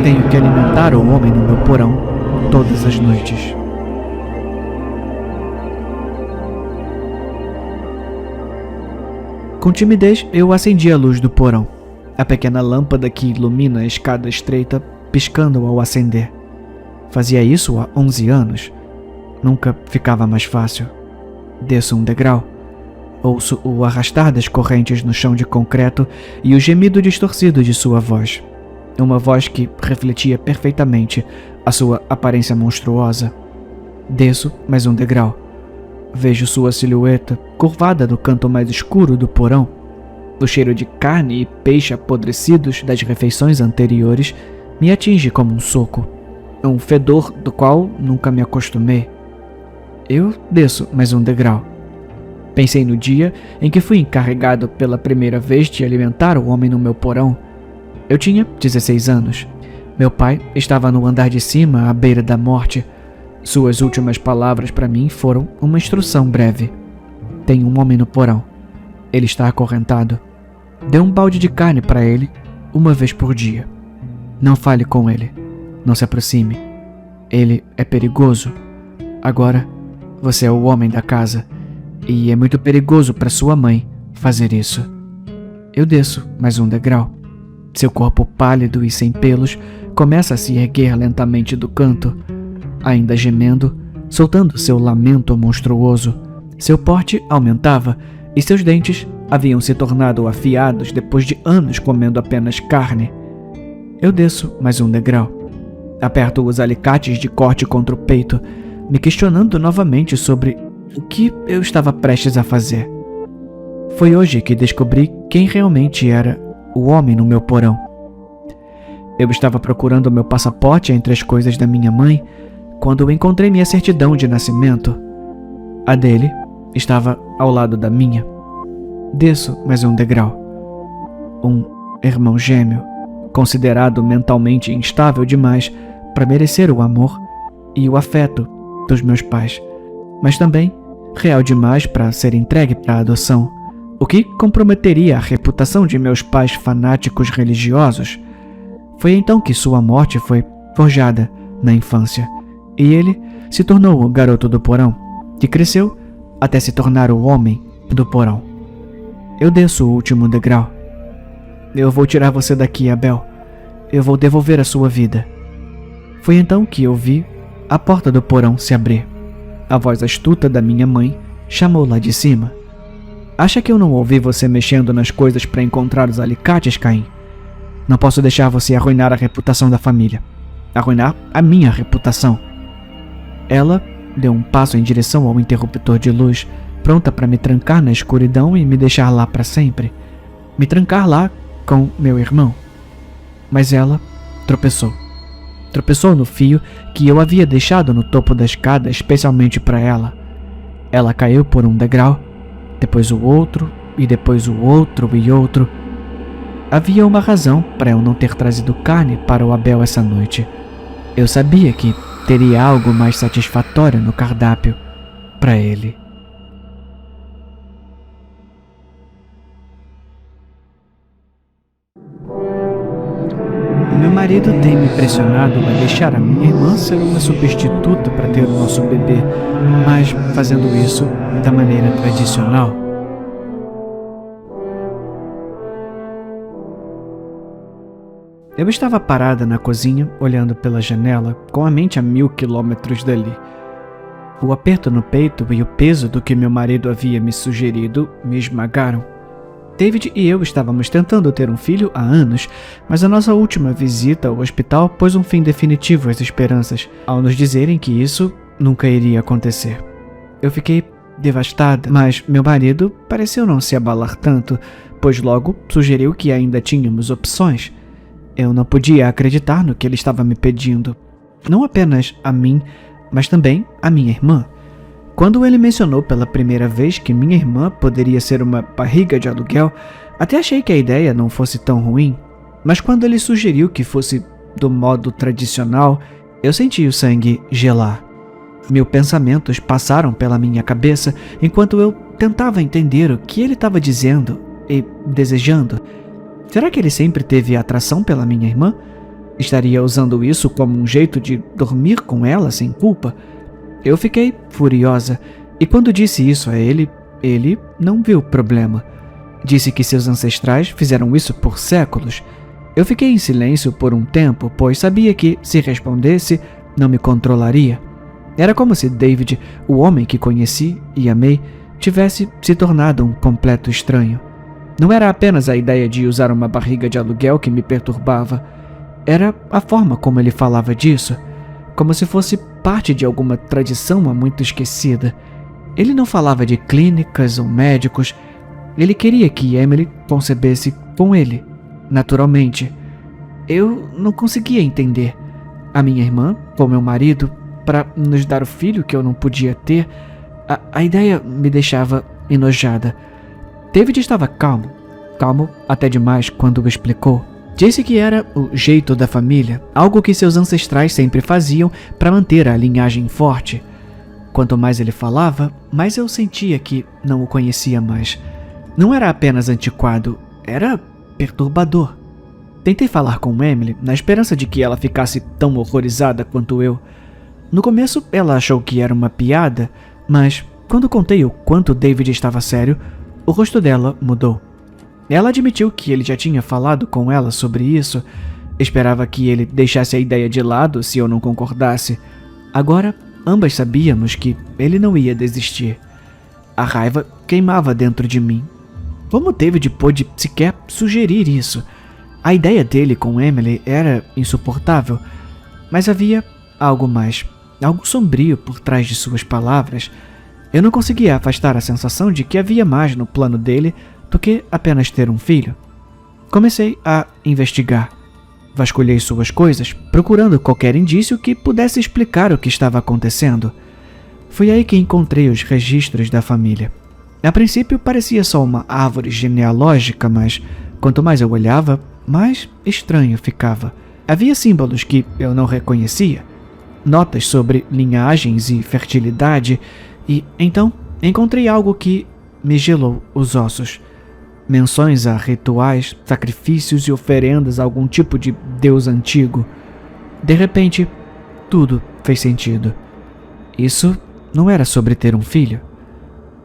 Tenho que alimentar o homem no meu porão todas as noites. Com timidez, eu acendi a luz do porão, a pequena lâmpada que ilumina a escada estreita, piscando ao acender. Fazia isso há 11 anos. Nunca ficava mais fácil. Desço um degrau. Ouço o arrastar das correntes no chão de concreto e o gemido distorcido de sua voz. Uma voz que refletia perfeitamente a sua aparência monstruosa. Desço mais um degrau. Vejo sua silhueta curvada no canto mais escuro do porão. O cheiro de carne e peixe apodrecidos das refeições anteriores me atinge como um soco. Um fedor do qual nunca me acostumei. Eu desço mais um degrau. Pensei no dia em que fui encarregado pela primeira vez de alimentar o homem no meu porão. Eu tinha 16 anos. Meu pai estava no andar de cima, à beira da morte. Suas últimas palavras para mim foram uma instrução breve. Tem um homem no porão. Ele está acorrentado. Dê um balde de carne para ele uma vez por dia. Não fale com ele. Não se aproxime. Ele é perigoso. Agora, você é o homem da casa. E é muito perigoso para sua mãe fazer isso. Eu desço mais um degrau. Seu corpo pálido e sem pelos começa a se erguer lentamente do canto, ainda gemendo, soltando seu lamento monstruoso. Seu porte aumentava e seus dentes haviam se tornado afiados depois de anos comendo apenas carne. Eu desço mais um degrau. Aperto os alicates de corte contra o peito, me questionando novamente sobre o que eu estava prestes a fazer. Foi hoje que descobri quem realmente era o homem no meu porão. Eu estava procurando meu passaporte entre as coisas da minha mãe quando encontrei minha certidão de nascimento. A dele estava ao lado da minha. Desço mais um degrau. Um irmão gêmeo, considerado mentalmente instável demais para merecer o amor e o afeto dos meus pais, mas também real demais para ser entregue para adoção, o que comprometeria a reputação de meus pais fanáticos religiosos. Foi então que sua morte foi forjada na infância, e ele se tornou o garoto do porão, que cresceu até se tornar o homem do porão. Eu desço o último degrau. Eu vou tirar você daqui, Abel. Eu vou devolver a sua vida. Foi então que eu vi a porta do porão se abrir. A voz astuta da minha mãe chamou lá de cima. Acha que eu não ouvi você mexendo nas coisas para encontrar os alicates, Caim? Não posso deixar você arruinar a reputação da família. Arruinar a minha reputação. Ela deu um passo em direção ao interruptor de luz, pronta para me trancar na escuridão e me deixar lá para sempre. Me trancar lá com meu irmão. Mas ela tropeçou. Tropeçou no fio que eu havia deixado no topo da escada especialmente para ela. Ela caiu por um degrau, depois o outro, e depois o outro e outro. Havia uma razão para eu não ter trazido carne para o Abel essa noite. Eu sabia que teria algo mais satisfatório no cardápio para ele. Meu marido tem me pressionado a deixar a minha irmã ser uma substituta para ter o nosso bebê, mas fazendo isso da maneira tradicional. Eu estava parada na cozinha, olhando pela janela, com a mente a 1000 quilômetros dali. O aperto no peito e o peso do que meu marido havia me sugerido me esmagaram. David e eu estávamos tentando ter um filho há anos, mas a nossa última visita ao hospital pôs um fim definitivo às esperanças, ao nos dizerem que isso nunca iria acontecer. Eu fiquei devastada, mas meu marido pareceu não se abalar tanto, pois logo sugeriu que ainda tínhamos opções. Eu não podia acreditar no que ele estava me pedindo, não apenas a mim, mas também a minha irmã. Quando ele mencionou pela primeira vez que minha irmã poderia ser uma barriga de aluguel, até achei que a ideia não fosse tão ruim, mas quando ele sugeriu que fosse do modo tradicional, eu senti o sangue gelar. 1000 pensamentos passaram pela minha cabeça enquanto eu tentava entender o que ele estava dizendo e desejando. Será que ele sempre teve atração pela minha irmã? Estaria usando isso como um jeito de dormir com ela sem culpa? Eu fiquei furiosa, e quando disse isso a ele não viu problema. Disse que seus ancestrais fizeram isso por séculos. Eu fiquei em silêncio por um tempo, pois sabia que, se respondesse, não me controlaria. Era como se David, o homem que conheci e amei, tivesse se tornado um completo estranho. Não era apenas a ideia de usar uma barriga de aluguel que me perturbava. Era a forma como ele falava disso, como se fosse parte de alguma tradição há muito esquecida. Ele não falava de clínicas ou médicos. Ele queria que Emily concebesse com ele, naturalmente. Eu não conseguia entender. A minha irmã, com meu marido, para nos dar o filho que eu não podia ter, a ideia me deixava enojada. David estava calmo até demais quando o explicou. Disse que era o jeito da família, algo que seus ancestrais sempre faziam para manter a linhagem forte. Quanto mais ele falava, mais eu sentia que não o conhecia mais. Não era apenas antiquado, era perturbador. Tentei falar com Emily na esperança de que ela ficasse tão horrorizada quanto eu. No começo, ela achou que era uma piada, mas quando contei o quanto David estava sério, o rosto dela mudou. Ela admitiu que ele já tinha falado com ela sobre isso. Esperava que ele deixasse a ideia de lado se eu não concordasse. Agora, ambas sabíamos que ele não ia desistir. A raiva queimava dentro de mim. Como David pôde sequer sugerir isso? A ideia dele com Emily era insuportável, mas havia algo mais, algo sombrio por trás de suas palavras. Eu não conseguia afastar a sensação de que havia mais no plano dele do que apenas ter um filho. Comecei a investigar. Vasculhei suas coisas, procurando qualquer indício que pudesse explicar o que estava acontecendo. Foi aí que encontrei os registros da família. A princípio parecia só uma árvore genealógica, mas quanto mais eu olhava, mais estranho ficava. Havia símbolos que eu não reconhecia, notas sobre linhagens e fertilidade, e então encontrei algo que me gelou os ossos. Menções a rituais, sacrifícios e oferendas a algum tipo de deus antigo. De repente, tudo fez sentido. Isso não era sobre ter um filho.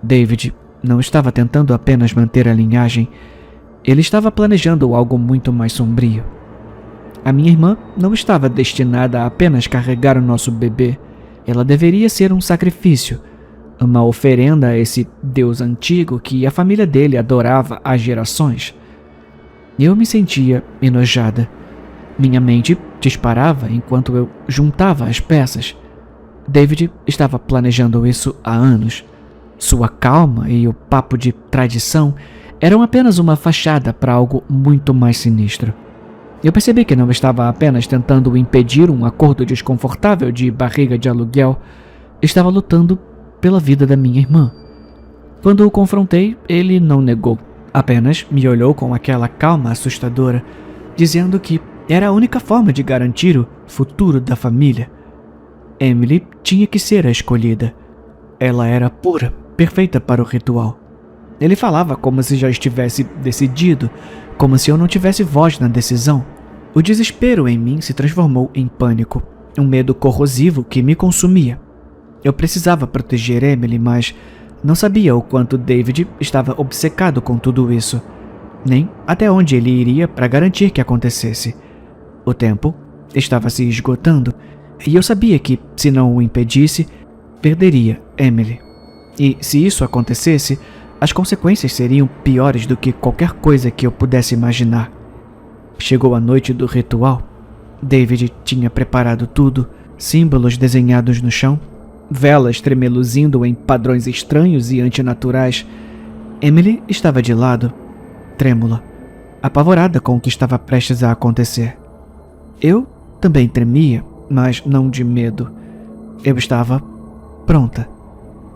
David não estava tentando apenas manter a linhagem. Ele estava planejando algo muito mais sombrio. A minha irmã não estava destinada a apenas carregar o nosso bebê. Ela deveria ser um sacrifício, uma oferenda a esse deus antigo que a família dele adorava há gerações. Eu me sentia enojada. Minha mente disparava enquanto eu juntava as peças. David estava planejando isso há anos. Sua calma e o papo de tradição eram apenas uma fachada para algo muito mais sinistro. Eu percebi que não estava apenas tentando impedir um acordo desconfortável de barriga de aluguel. Estava lutando pela vida da minha irmã. Quando o confrontei, ele não negou. Apenas me olhou com aquela calma assustadora, dizendo que era a única forma de garantir o futuro da família. Emily tinha que ser a escolhida. Ela era pura, perfeita para o ritual. Ele falava como se já estivesse decidido, como se eu não tivesse voz na decisão. O desespero em mim se transformou em pânico, um medo corrosivo que me consumia. Eu precisava proteger Emily, mas não sabia o quanto David estava obcecado com tudo isso, nem até onde ele iria para garantir que acontecesse. O tempo estava se esgotando, e eu sabia que, se não o impedisse, perderia Emily. E se isso acontecesse, as consequências seriam piores do que qualquer coisa que eu pudesse imaginar. Chegou a noite do ritual. David tinha preparado tudo, símbolos desenhados no chão, velas tremeluzindo em padrões estranhos e antinaturais. Emily estava de lado, trêmula, apavorada com o que estava prestes a acontecer. Eu também tremia, mas não de medo. Eu estava pronta.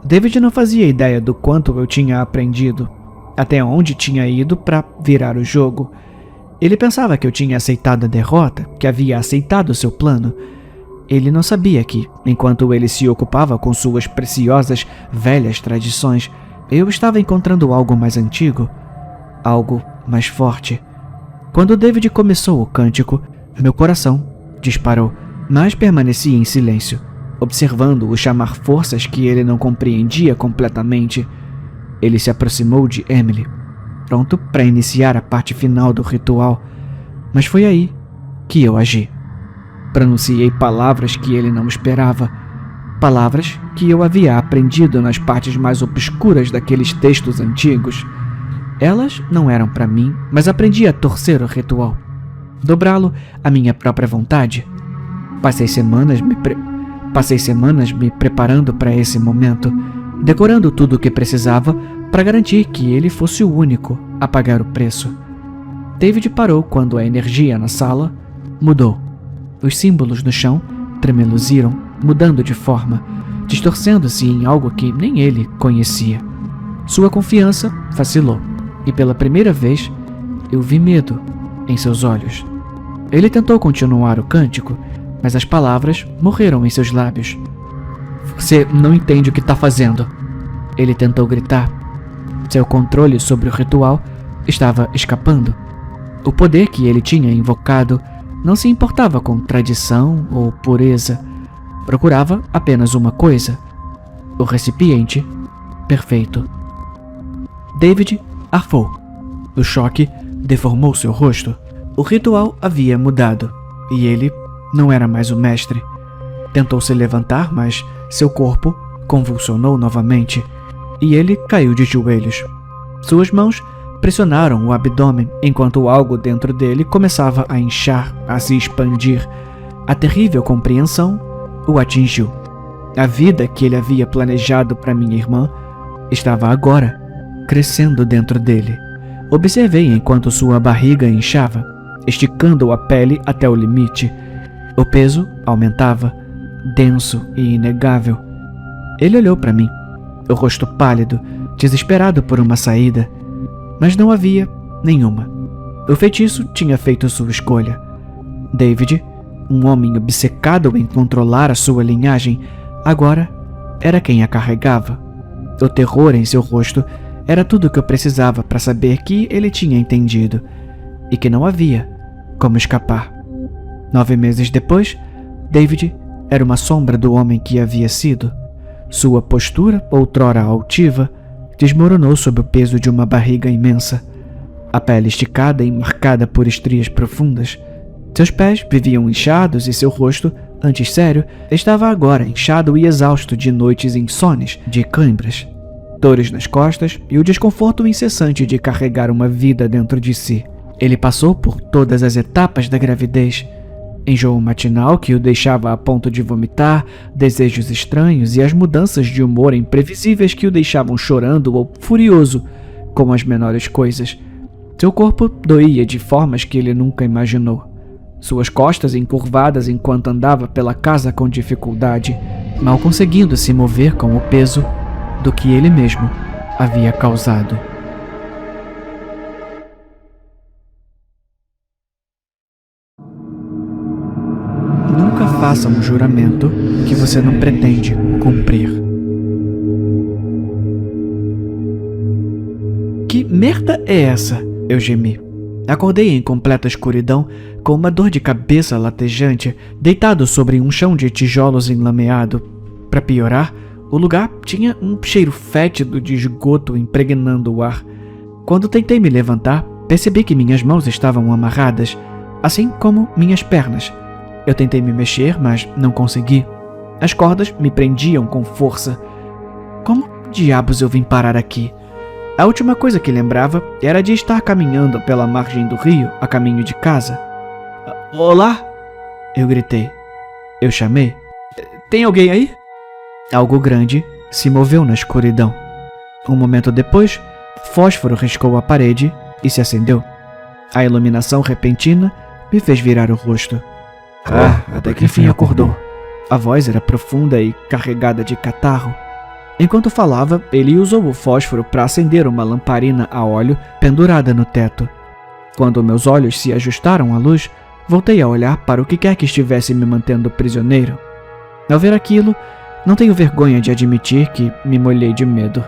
David não fazia ideia do quanto eu tinha aprendido, até onde tinha ido para virar o jogo. Ele pensava que eu tinha aceitado a derrota, que havia aceitado seu plano. Ele não sabia que, enquanto ele se ocupava com suas preciosas, velhas tradições, eu estava encontrando algo mais antigo, algo mais forte. Quando David começou o cântico, meu coração disparou, mas permaneci em silêncio, observando-o chamar forças que ele não compreendia completamente. Ele se aproximou de Emily, pronto para iniciar a parte final do ritual, mas foi aí que eu agi. Pronunciei palavras que ele não esperava, palavras que eu havia aprendido nas partes mais obscuras daqueles textos antigos. Elas não eram para mim, mas aprendi a torcer o ritual, dobrá-lo à minha própria vontade. Passei semanas me preparando para esse momento, decorando tudo o que precisava para garantir que ele fosse o único a pagar o preço. David parou quando a energia na sala mudou. Os símbolos no chão tremeluziram, mudando de forma, distorcendo-se em algo que nem ele conhecia. Sua confiança vacilou, e pela primeira vez eu vi medo em seus olhos. Ele tentou continuar o cântico, mas as palavras morreram em seus lábios. Você não entende o que está fazendo. Ele tentou gritar. Seu controle sobre o ritual estava escapando. O poder que ele tinha invocado não se importava com tradição ou pureza. Procurava apenas uma coisa: o recipiente perfeito. David arfou. O choque deformou seu rosto. O ritual havia mudado, e ele não era mais o mestre. Tentou se levantar, mas seu corpo convulsionou novamente, e ele caiu de joelhos. Suas mãos pressionaram o abdômen enquanto algo dentro dele começava a inchar, a se expandir. A terrível compreensão o atingiu. A vida que ele havia planejado para minha irmã estava agora crescendo dentro dele. Observei enquanto sua barriga inchava, esticando a pele até o limite. O peso aumentava, denso e inegável. Ele olhou para mim, o rosto pálido, desesperado por uma saída, mas não havia nenhuma. O feitiço tinha feito sua escolha. David, um homem obcecado em controlar a sua linhagem, agora era quem a carregava. O terror em seu rosto era tudo o que eu precisava para saber que ele tinha entendido e que não havia como escapar. 9 meses depois, David era uma sombra do homem que havia sido. Sua postura, outrora altiva, desmoronou sob o peso de uma barriga imensa. A pele esticada e marcada por estrias profundas. Seus pés viviam inchados e seu rosto, antes sério, estava agora inchado e exausto de noites insones, de câimbras, dores nas costas e o desconforto incessante de carregar uma vida dentro de si. Ele passou por todas as etapas da gravidez. Enjoo matinal que o deixava a ponto de vomitar, desejos estranhos e as mudanças de humor imprevisíveis que o deixavam chorando ou furioso com as menores coisas. Seu corpo doía de formas que ele nunca imaginou. Suas costas encurvadas enquanto andava pela casa com dificuldade, mal conseguindo se mover com o peso do que ele mesmo havia causado. Nunca faça um juramento que você não pretende cumprir. Que merda é essa? Eu gemi. Acordei em completa escuridão, com uma dor de cabeça latejante, deitado sobre um chão de tijolos enlameado. Para piorar, o lugar tinha um cheiro fétido de esgoto impregnando o ar. Quando tentei me levantar, percebi que minhas mãos estavam amarradas, assim como minhas pernas. Eu tentei me mexer, mas não consegui. As cordas me prendiam com força. Como diabos eu vim parar aqui? A última coisa que lembrava era de estar caminhando pela margem do rio, a caminho de casa. Olá! Eu gritei. Eu chamei. Tem alguém aí? Algo grande se moveu na escuridão. Um momento depois, fósforo riscou a parede e se acendeu. A iluminação repentina me fez virar o rosto. Até que enfim acordou. A voz era profunda e carregada de catarro. Enquanto falava, ele usou o fósforo para acender uma lamparina a óleo pendurada no teto. Quando meus olhos se ajustaram à luz, voltei a olhar para o que quer que estivesse me mantendo prisioneiro. Ao ver aquilo, não tenho vergonha de admitir que me molhei de medo.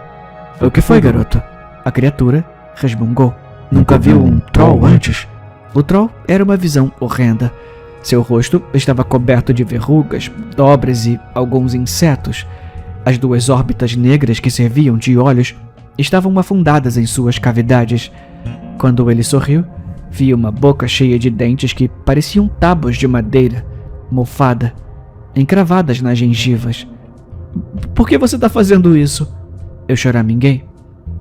O que foi, garoto? A criatura resmungou. Nunca viu um troll antes? O troll era uma visão horrenda. Seu rosto estava coberto de verrugas, dobras e alguns insetos. As 2 órbitas negras que serviam de olhos estavam afundadas em suas cavidades. Quando ele sorriu, vi uma boca cheia de dentes que pareciam tábuas de madeira, mofada, encravadas nas gengivas. Por que você está fazendo isso? Eu choraminguei.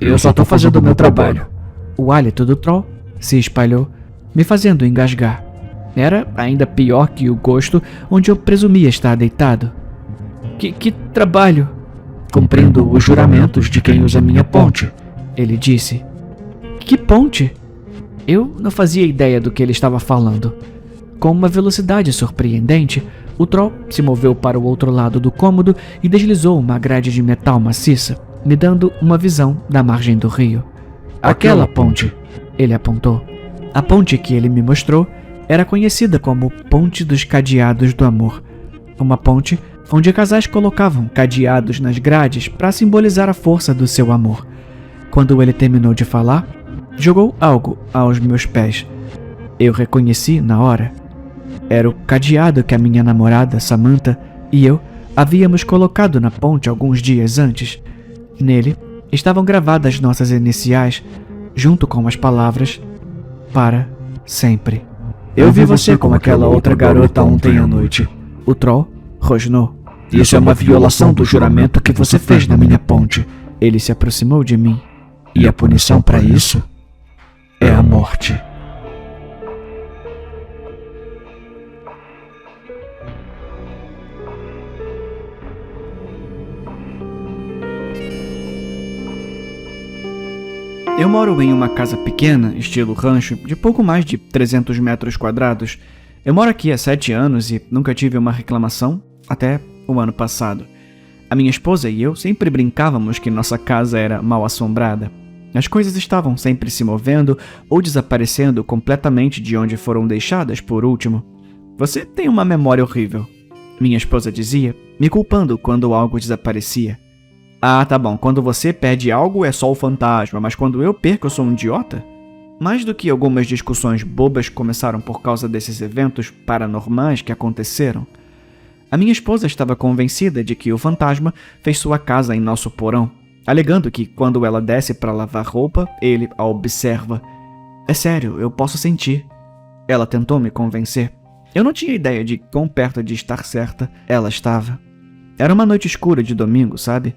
Eu só estou fazendo o meu trabalho. O hálito do troll se espalhou, me fazendo engasgar. Era ainda pior que o gosto onde eu presumia estar deitado. Que trabalho? Cumprindo os juramentos de quem usa minha ponte, ele disse. Que ponte? Eu não fazia ideia do que ele estava falando. Com uma velocidade surpreendente, o troll se moveu para o outro lado do cômodo e deslizou uma grade de metal maciça, me dando uma visão da margem do rio. Aquela ponte, ele apontou. A ponte que ele me mostrou era conhecida como Ponte dos Cadeados do Amor. Uma ponte onde casais colocavam cadeados nas grades para simbolizar a força do seu amor. Quando ele terminou de falar, jogou algo aos meus pés. Eu reconheci na hora. Era o cadeado que a minha namorada, Samantha, e eu havíamos colocado na ponte alguns dias antes. Nele estavam gravadas nossas iniciais, junto com as palavras para sempre. Eu vi você com aquela outra garota ontem à noite. O troll rosnou. Isso é uma violação do juramento que você fez na minha ponte. Ele se aproximou de mim. E a punição para isso é a morte. Eu moro em uma casa pequena, estilo rancho, de pouco mais de 300 metros quadrados. Eu moro aqui há 7 anos e nunca tive uma reclamação, até o ano passado. A minha esposa e eu sempre brincávamos que nossa casa era mal assombrada. As coisas estavam sempre se movendo ou desaparecendo completamente de onde foram deixadas por último. Você tem uma memória horrível, minha esposa dizia, me culpando quando algo desaparecia. Ah, tá bom, quando você perde algo é só o fantasma, mas quando eu perco eu sou um idiota? Mais do que algumas discussões bobas começaram por causa desses eventos paranormais que aconteceram. A minha esposa estava convencida de que o fantasma fez sua casa em nosso porão, alegando que quando ela desce para lavar roupa, ele a observa. É sério, eu posso sentir. Ela tentou me convencer. Eu não tinha ideia de quão perto de estar certa ela estava. Era uma noite escura de domingo, sabe?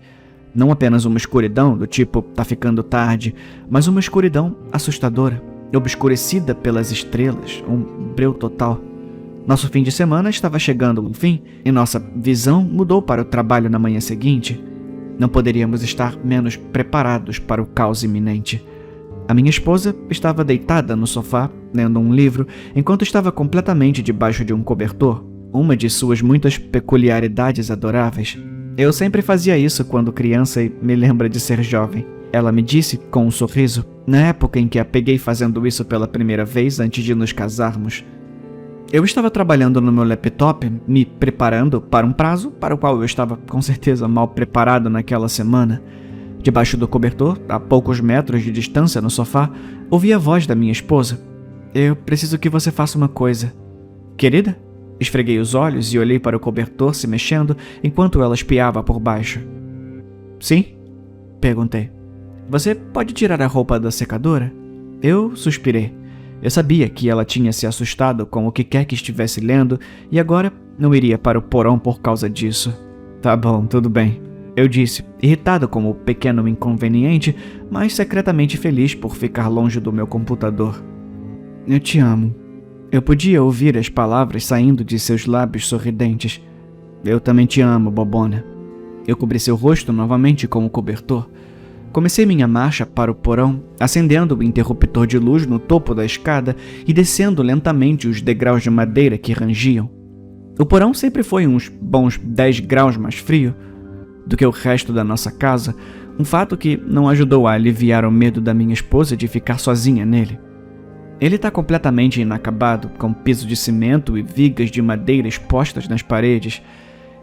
Não apenas uma escuridão do tipo, tá ficando tarde, mas uma escuridão assustadora, obscurecida pelas estrelas, um breu total. Nosso fim de semana estava chegando ao fim e nossa visão mudou para o trabalho na manhã seguinte. Não poderíamos estar menos preparados para o caos iminente. A minha esposa estava deitada no sofá, lendo um livro, enquanto estava completamente debaixo de um cobertor, uma de suas muitas peculiaridades adoráveis. Eu sempre fazia isso quando criança e me lembra de ser jovem. Ela me disse com um sorriso, na época em que a peguei fazendo isso pela primeira vez antes de nos casarmos. Eu estava trabalhando no meu laptop, me preparando para um prazo para o qual eu estava com certeza mal preparado naquela semana. Debaixo do cobertor, a poucos metros de distância no sofá, ouvi a voz da minha esposa. Eu preciso que você faça uma coisa. Querida? Esfreguei os olhos e olhei para o cobertor se mexendo enquanto ela espiava por baixo. Sim? Perguntei. Você pode tirar a roupa da secadora? Eu suspirei. Eu sabia que ela tinha se assustado com o que quer que estivesse lendo e agora não iria para o porão por causa disso. Tá bom, tudo bem. Eu disse, irritado com o pequeno inconveniente, mas secretamente feliz por ficar longe do meu computador. Eu te amo. Eu podia ouvir as palavras saindo de seus lábios sorridentes. Eu também te amo, bobona. Eu cobri seu rosto novamente com o cobertor. Comecei minha marcha para o porão, acendendo o interruptor de luz no topo da escada e descendo lentamente os degraus de madeira que rangiam. O porão sempre foi uns bons 10 graus mais frio do que o resto da nossa casa, um fato que não ajudou a aliviar o medo da minha esposa de ficar sozinha nele. Ele está completamente inacabado, com piso de cimento e vigas de madeira expostas nas paredes.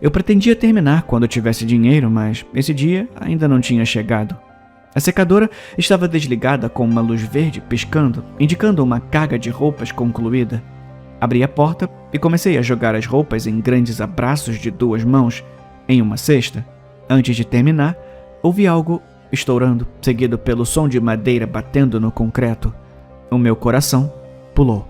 Eu pretendia terminar quando eu tivesse dinheiro, mas esse dia ainda não tinha chegado. A secadora estava desligada com uma luz verde piscando, indicando uma carga de roupas concluída. Abri a porta e comecei a jogar as roupas em grandes abraços de 2 mãos, em uma cesta. Antes de terminar, ouvi algo estourando, seguido pelo som de madeira batendo no concreto. O meu coração pulou.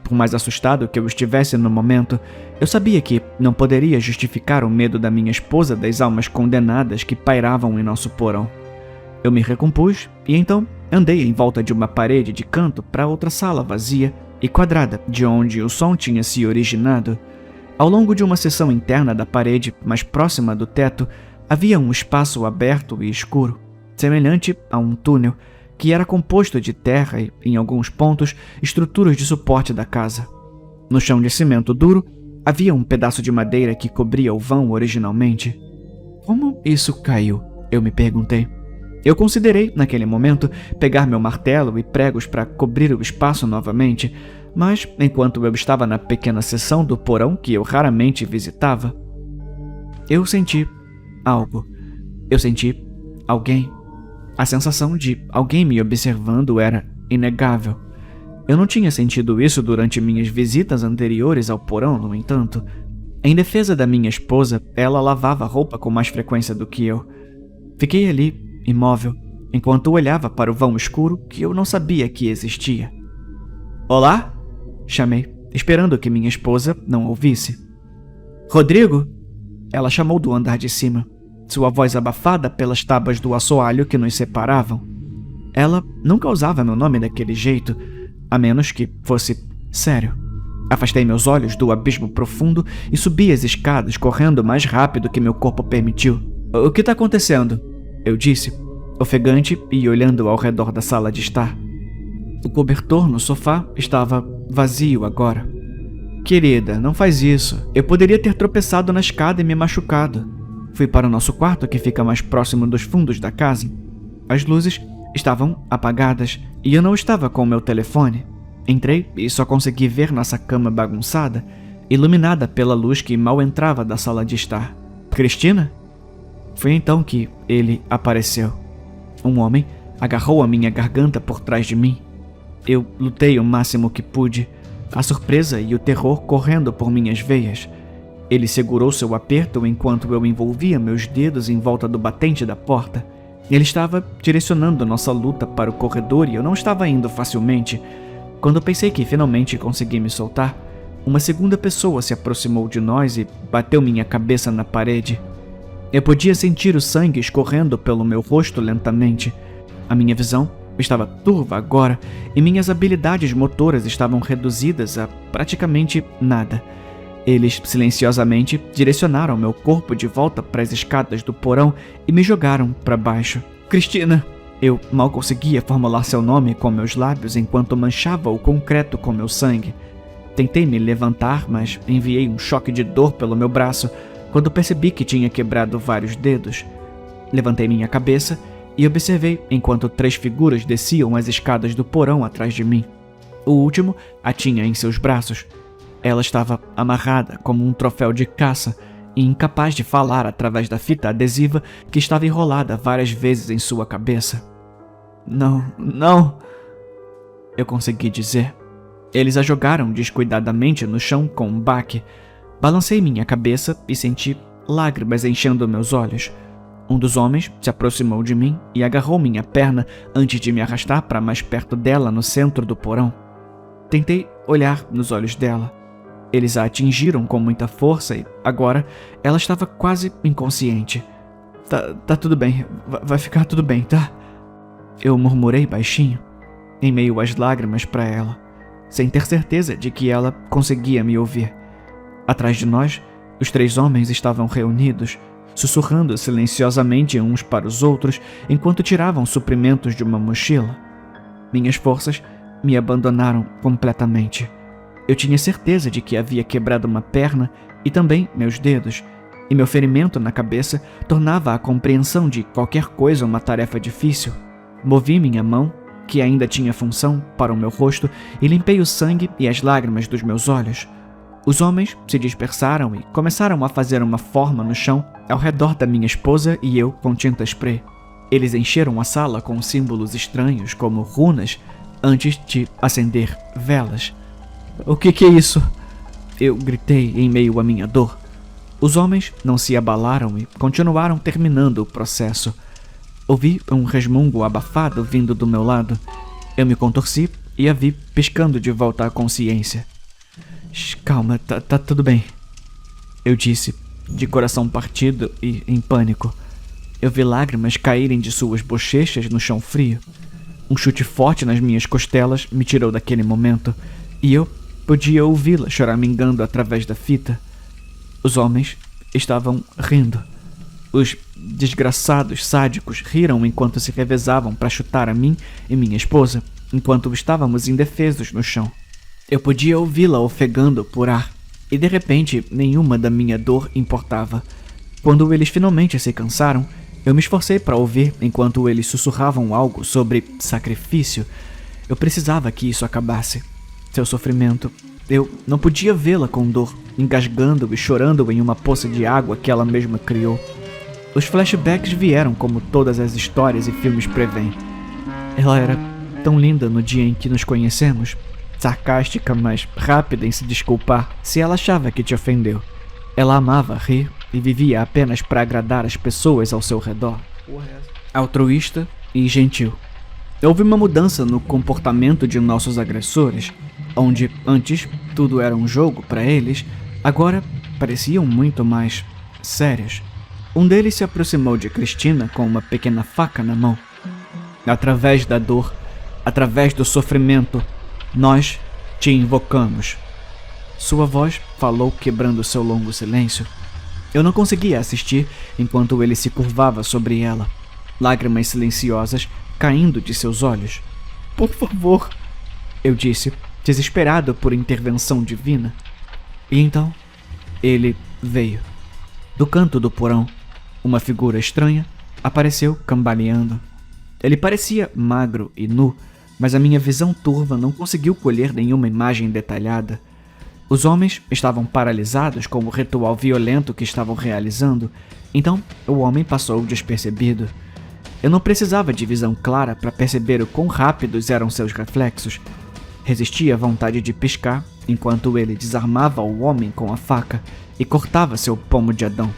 Por mais assustado que eu estivesse no momento, eu sabia que não poderia justificar o medo da minha esposa das almas condenadas que pairavam em nosso porão. Eu me recompus e então andei em volta de uma parede de canto para outra sala vazia e quadrada, de onde o som tinha se originado. Ao longo de uma seção interna da parede, mais próxima do teto, havia um espaço aberto e escuro, semelhante a um túnel, que era composto de terra e, em alguns pontos, estruturas de suporte da casa. No chão de cimento duro, havia um pedaço de madeira que cobria o vão originalmente. Como isso caiu? Eu me perguntei. Eu considerei, naquele momento, pegar meu martelo e pregos para cobrir o espaço novamente, mas, enquanto eu estava na pequena seção do porão que eu raramente visitava, eu senti algo. Eu senti alguém. A sensação de alguém me observando era inegável. Eu não tinha sentido isso durante minhas visitas anteriores ao porão, no entanto. Em defesa da minha esposa, ela lavava roupa com mais frequência do que eu. Fiquei ali, imóvel, enquanto olhava para o vão escuro que eu não sabia que existia. "Olá?" chamei, esperando que minha esposa não ouvisse. "Rodrigo?" Ela chamou do andar de cima, sua voz abafada pelas tábuas do assoalho que nos separavam. Ela nunca usava meu nome daquele jeito, a menos que fosse sério. Afastei meus olhos do abismo profundo e subi as escadas correndo o mais rápido que meu corpo permitiu. "O que está acontecendo?" eu disse, ofegante e olhando ao redor da sala de estar. O cobertor no sofá estava vazio agora. "Querida, não faz isso. Eu poderia ter tropeçado na escada e me machucado." Fui para o nosso quarto, que fica mais próximo dos fundos da casa. As luzes estavam apagadas e eu não estava com o meu telefone. Entrei e só consegui ver nossa cama bagunçada, iluminada pela luz que mal entrava da sala de estar. "Cristina?" Foi então que ele apareceu. Um homem agarrou a minha garganta por trás de mim. Eu lutei o máximo que pude, a surpresa e o terror correndo por minhas veias. Ele segurou seu aperto enquanto eu envolvia meus dedos em volta do batente da porta. Ele estava direcionando nossa luta para o corredor e eu não estava indo facilmente. Quando pensei que finalmente consegui me soltar, uma segunda pessoa se aproximou de nós e bateu minha cabeça na parede. Eu podia sentir o sangue escorrendo pelo meu rosto lentamente. A minha visão estava turva agora e minhas habilidades motoras estavam reduzidas a praticamente nada. Eles silenciosamente direcionaram meu corpo de volta para as escadas do porão e me jogaram para baixo. "Cristina!" Eu mal conseguia formular seu nome com meus lábios enquanto manchava o concreto com meu sangue. Tentei me levantar, mas enviei um choque de dor pelo meu braço quando percebi que tinha quebrado vários dedos. Levantei minha cabeça e observei enquanto 3 figuras desciam as escadas do porão atrás de mim. O último a tinha em seus braços. Ela estava amarrada como um troféu de caça e incapaz de falar através da fita adesiva que estava enrolada várias vezes em sua cabeça. "Não, não!" eu consegui dizer. Eles a jogaram descuidadamente no chão com um baque. Balancei minha cabeça e senti lágrimas enchendo meus olhos. Um dos homens se aproximou de mim e agarrou minha perna antes de me arrastar para mais perto dela no centro do porão. Tentei olhar nos olhos dela. Eles a atingiram com muita força e, agora, ela estava quase inconsciente. Tá tudo bem. Vai ficar tudo bem, tá?" Eu murmurei baixinho, em meio às lágrimas para ela, sem ter certeza de que ela conseguia me ouvir. Atrás de nós, os 3 homens estavam reunidos, sussurrando silenciosamente uns para os outros enquanto tiravam suprimentos de uma mochila. Minhas forças me abandonaram completamente. Eu tinha certeza de que havia quebrado uma perna e também meus dedos, e meu ferimento na cabeça tornava a compreensão de qualquer coisa uma tarefa difícil. Movi minha mão, que ainda tinha função, para o meu rosto e limpei o sangue e as lágrimas dos meus olhos. Os homens se dispersaram e começaram a fazer uma forma no chão ao redor da minha esposa e eu com tinta spray. Eles encheram a sala com símbolos estranhos como runas antes de acender velas. O que é isso? Eu gritei em meio à minha dor. Os homens não se abalaram e continuaram terminando o processo. Ouvi um resmungo abafado vindo do meu lado. Eu me contorci e a vi piscando de volta à consciência. Calma, tá tudo bem, eu disse, de coração partido e em pânico. Eu vi lágrimas caírem de suas bochechas no chão frio. Um chute forte nas minhas costelas me tirou daquele momento, e eu podia ouvi-la choramingando através da fita. Os homens estavam rindo. Os desgraçados sádicos riram enquanto se revezavam para chutar a mim e minha esposa, enquanto estávamos indefesos no chão. Eu podia ouvi-la ofegando por ar, e de repente nenhuma da minha dor importava. Quando eles finalmente se cansaram, eu me esforcei para ouvir enquanto eles sussurravam algo sobre sacrifício. Eu precisava que isso acabasse. Seu sofrimento. Eu não podia vê-la com dor, engasgando e chorando em uma poça de água que ela mesma criou. Os flashbacks vieram como todas as histórias e filmes prevêem. Ela era tão linda no dia em que nos conhecemos, sarcástica, mas rápida em se desculpar se ela achava que te ofendeu. Ela amava rir e vivia apenas para agradar as pessoas ao seu redor. Altruísta e gentil. Houve uma mudança no comportamento de nossos agressores, onde antes tudo era um jogo para eles, agora pareciam muito mais sérios. Um deles se aproximou de Cristina com uma pequena faca na mão. Através da dor, através do sofrimento, nós te invocamos. Sua voz falou quebrando seu longo silêncio. Eu não conseguia assistir enquanto ele se curvava sobre ela, lágrimas silenciosas caindo de seus olhos. Por favor, eu disse, desesperado por intervenção divina. E então, ele veio. Do canto do porão, uma figura estranha apareceu cambaleando. Ele parecia magro e nu, mas a minha visão turva não conseguiu colher nenhuma imagem detalhada. Os homens estavam paralisados com o ritual violento que estavam realizando, então o homem passou despercebido. Eu não precisava de visão clara para perceber o quão rápidos eram seus reflexos. Resisti à vontade de piscar enquanto ele desarmava o homem com a faca e cortava seu pomo de Adão.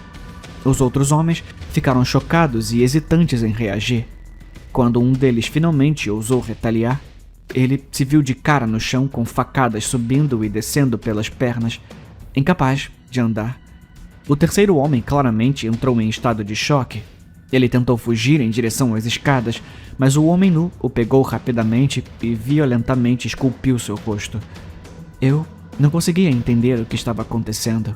Os outros homens ficaram chocados e hesitantes em reagir. Quando um deles finalmente ousou retaliar, ele se viu de cara no chão com facadas subindo e descendo pelas pernas, incapaz de andar. O terceiro homem claramente entrou em estado de choque. Ele tentou fugir em direção às escadas, mas o homem nu o pegou rapidamente e violentamente esculpiu seu rosto. Eu não conseguia entender o que estava acontecendo.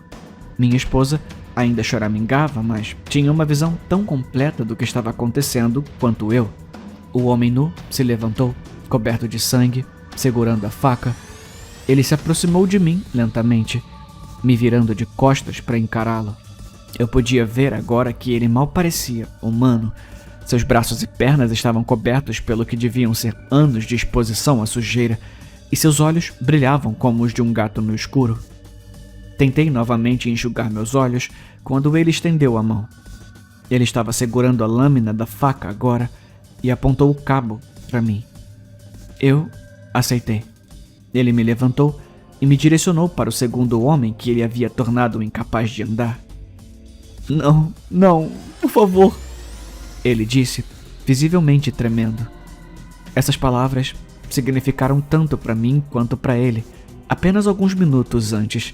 Minha esposa ainda choramingava, mas tinha uma visão tão completa do que estava acontecendo quanto eu. O homem nu se levantou, coberto de sangue, segurando a faca. Ele se aproximou de mim lentamente, me virando de costas para encará-lo. Eu podia ver agora que ele mal parecia humano. Seus braços e pernas estavam cobertos pelo que deviam ser anos de exposição à sujeira, e seus olhos brilhavam como os de um gato no escuro. Tentei novamente enxugar meus olhos quando ele estendeu a mão. Ele estava segurando a lâmina da faca agora e apontou o cabo para mim. Eu aceitei. Ele me levantou e me direcionou para o segundo homem que ele havia tornado incapaz de andar. Não, por favor, ele disse, visivelmente tremendo. Essas palavras significaram tanto para mim quanto para ele, apenas alguns minutos antes.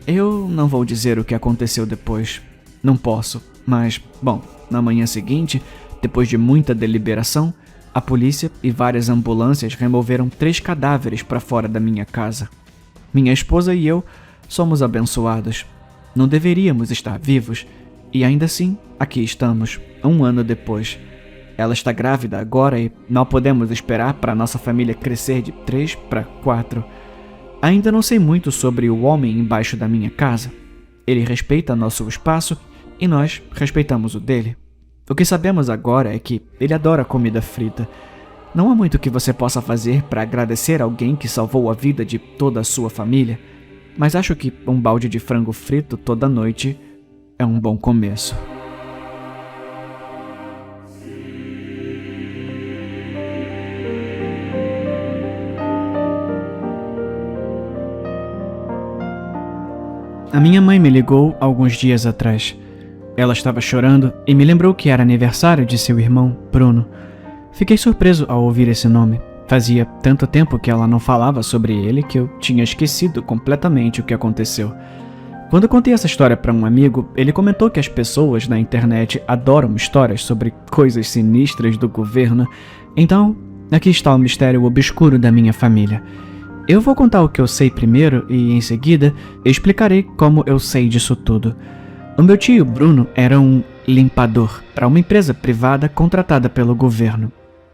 Eu não vou dizer o que aconteceu depois. Não posso, mas, bom, na manhã seguinte, depois de muita deliberação, a polícia e várias ambulâncias removeram 3 cadáveres para fora da minha casa. Minha esposa e eu somos abençoados. Não deveríamos estar vivos, e ainda assim, aqui estamos, 1 ano depois. Ela está grávida agora e não podemos esperar para nossa família crescer de 3 para 4. Ainda não sei muito sobre o homem embaixo da minha casa. Ele respeita nosso espaço e nós respeitamos o dele. O que sabemos agora é que ele adora comida frita. Não há muito que você possa fazer para agradecer alguém que salvou a vida de toda a sua família, mas acho que um balde de frango frito toda noite é um bom começo. A minha mãe me ligou alguns dias atrás. Ela estava chorando e me lembrou que era aniversário de seu irmão, Bruno. Fiquei surpreso ao ouvir esse nome. Fazia tanto tempo que ela não falava sobre ele que eu tinha esquecido completamente o que aconteceu. Quando contei essa história para um amigo, ele comentou que as pessoas na internet adoram histórias sobre coisas sinistras do governo. Então, aqui está o mistério obscuro da minha família. Eu vou contar o que eu sei primeiro e, em seguida, explicarei como eu sei disso tudo. O meu tio Bruno era um limpador para uma empresa privada contratada pelo governo.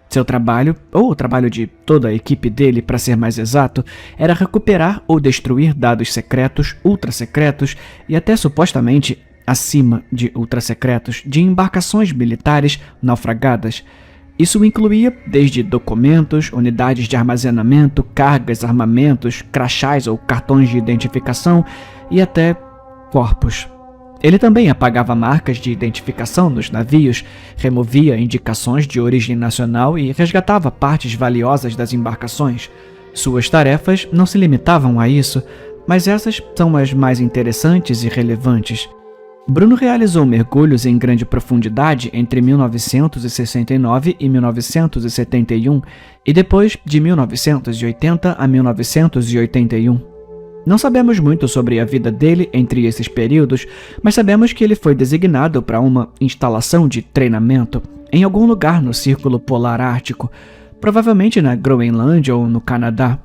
Seu trabalho, ou o trabalho de toda a equipe dele, para ser mais exato, era recuperar ou destruir dados secretos, ultra-secretos e até supostamente acima de ultra-secretos de embarcações militares naufragadas. Isso incluía desde documentos, unidades de armazenamento, cargas, armamentos, crachás ou cartões de identificação e até corpos. Ele também apagava marcas de identificação nos navios, removia indicações de origem nacional e resgatava partes valiosas das embarcações. Suas tarefas não se limitavam a isso, mas essas são as mais interessantes e relevantes. Bruno realizou mergulhos em grande profundidade entre 1969 e 1971 e depois de 1980 a 1981. Não sabemos muito sobre a vida dele entre esses períodos, mas sabemos que ele foi designado para uma instalação de treinamento em algum lugar no Círculo Polar Ártico, provavelmente na Groenlândia ou no Canadá.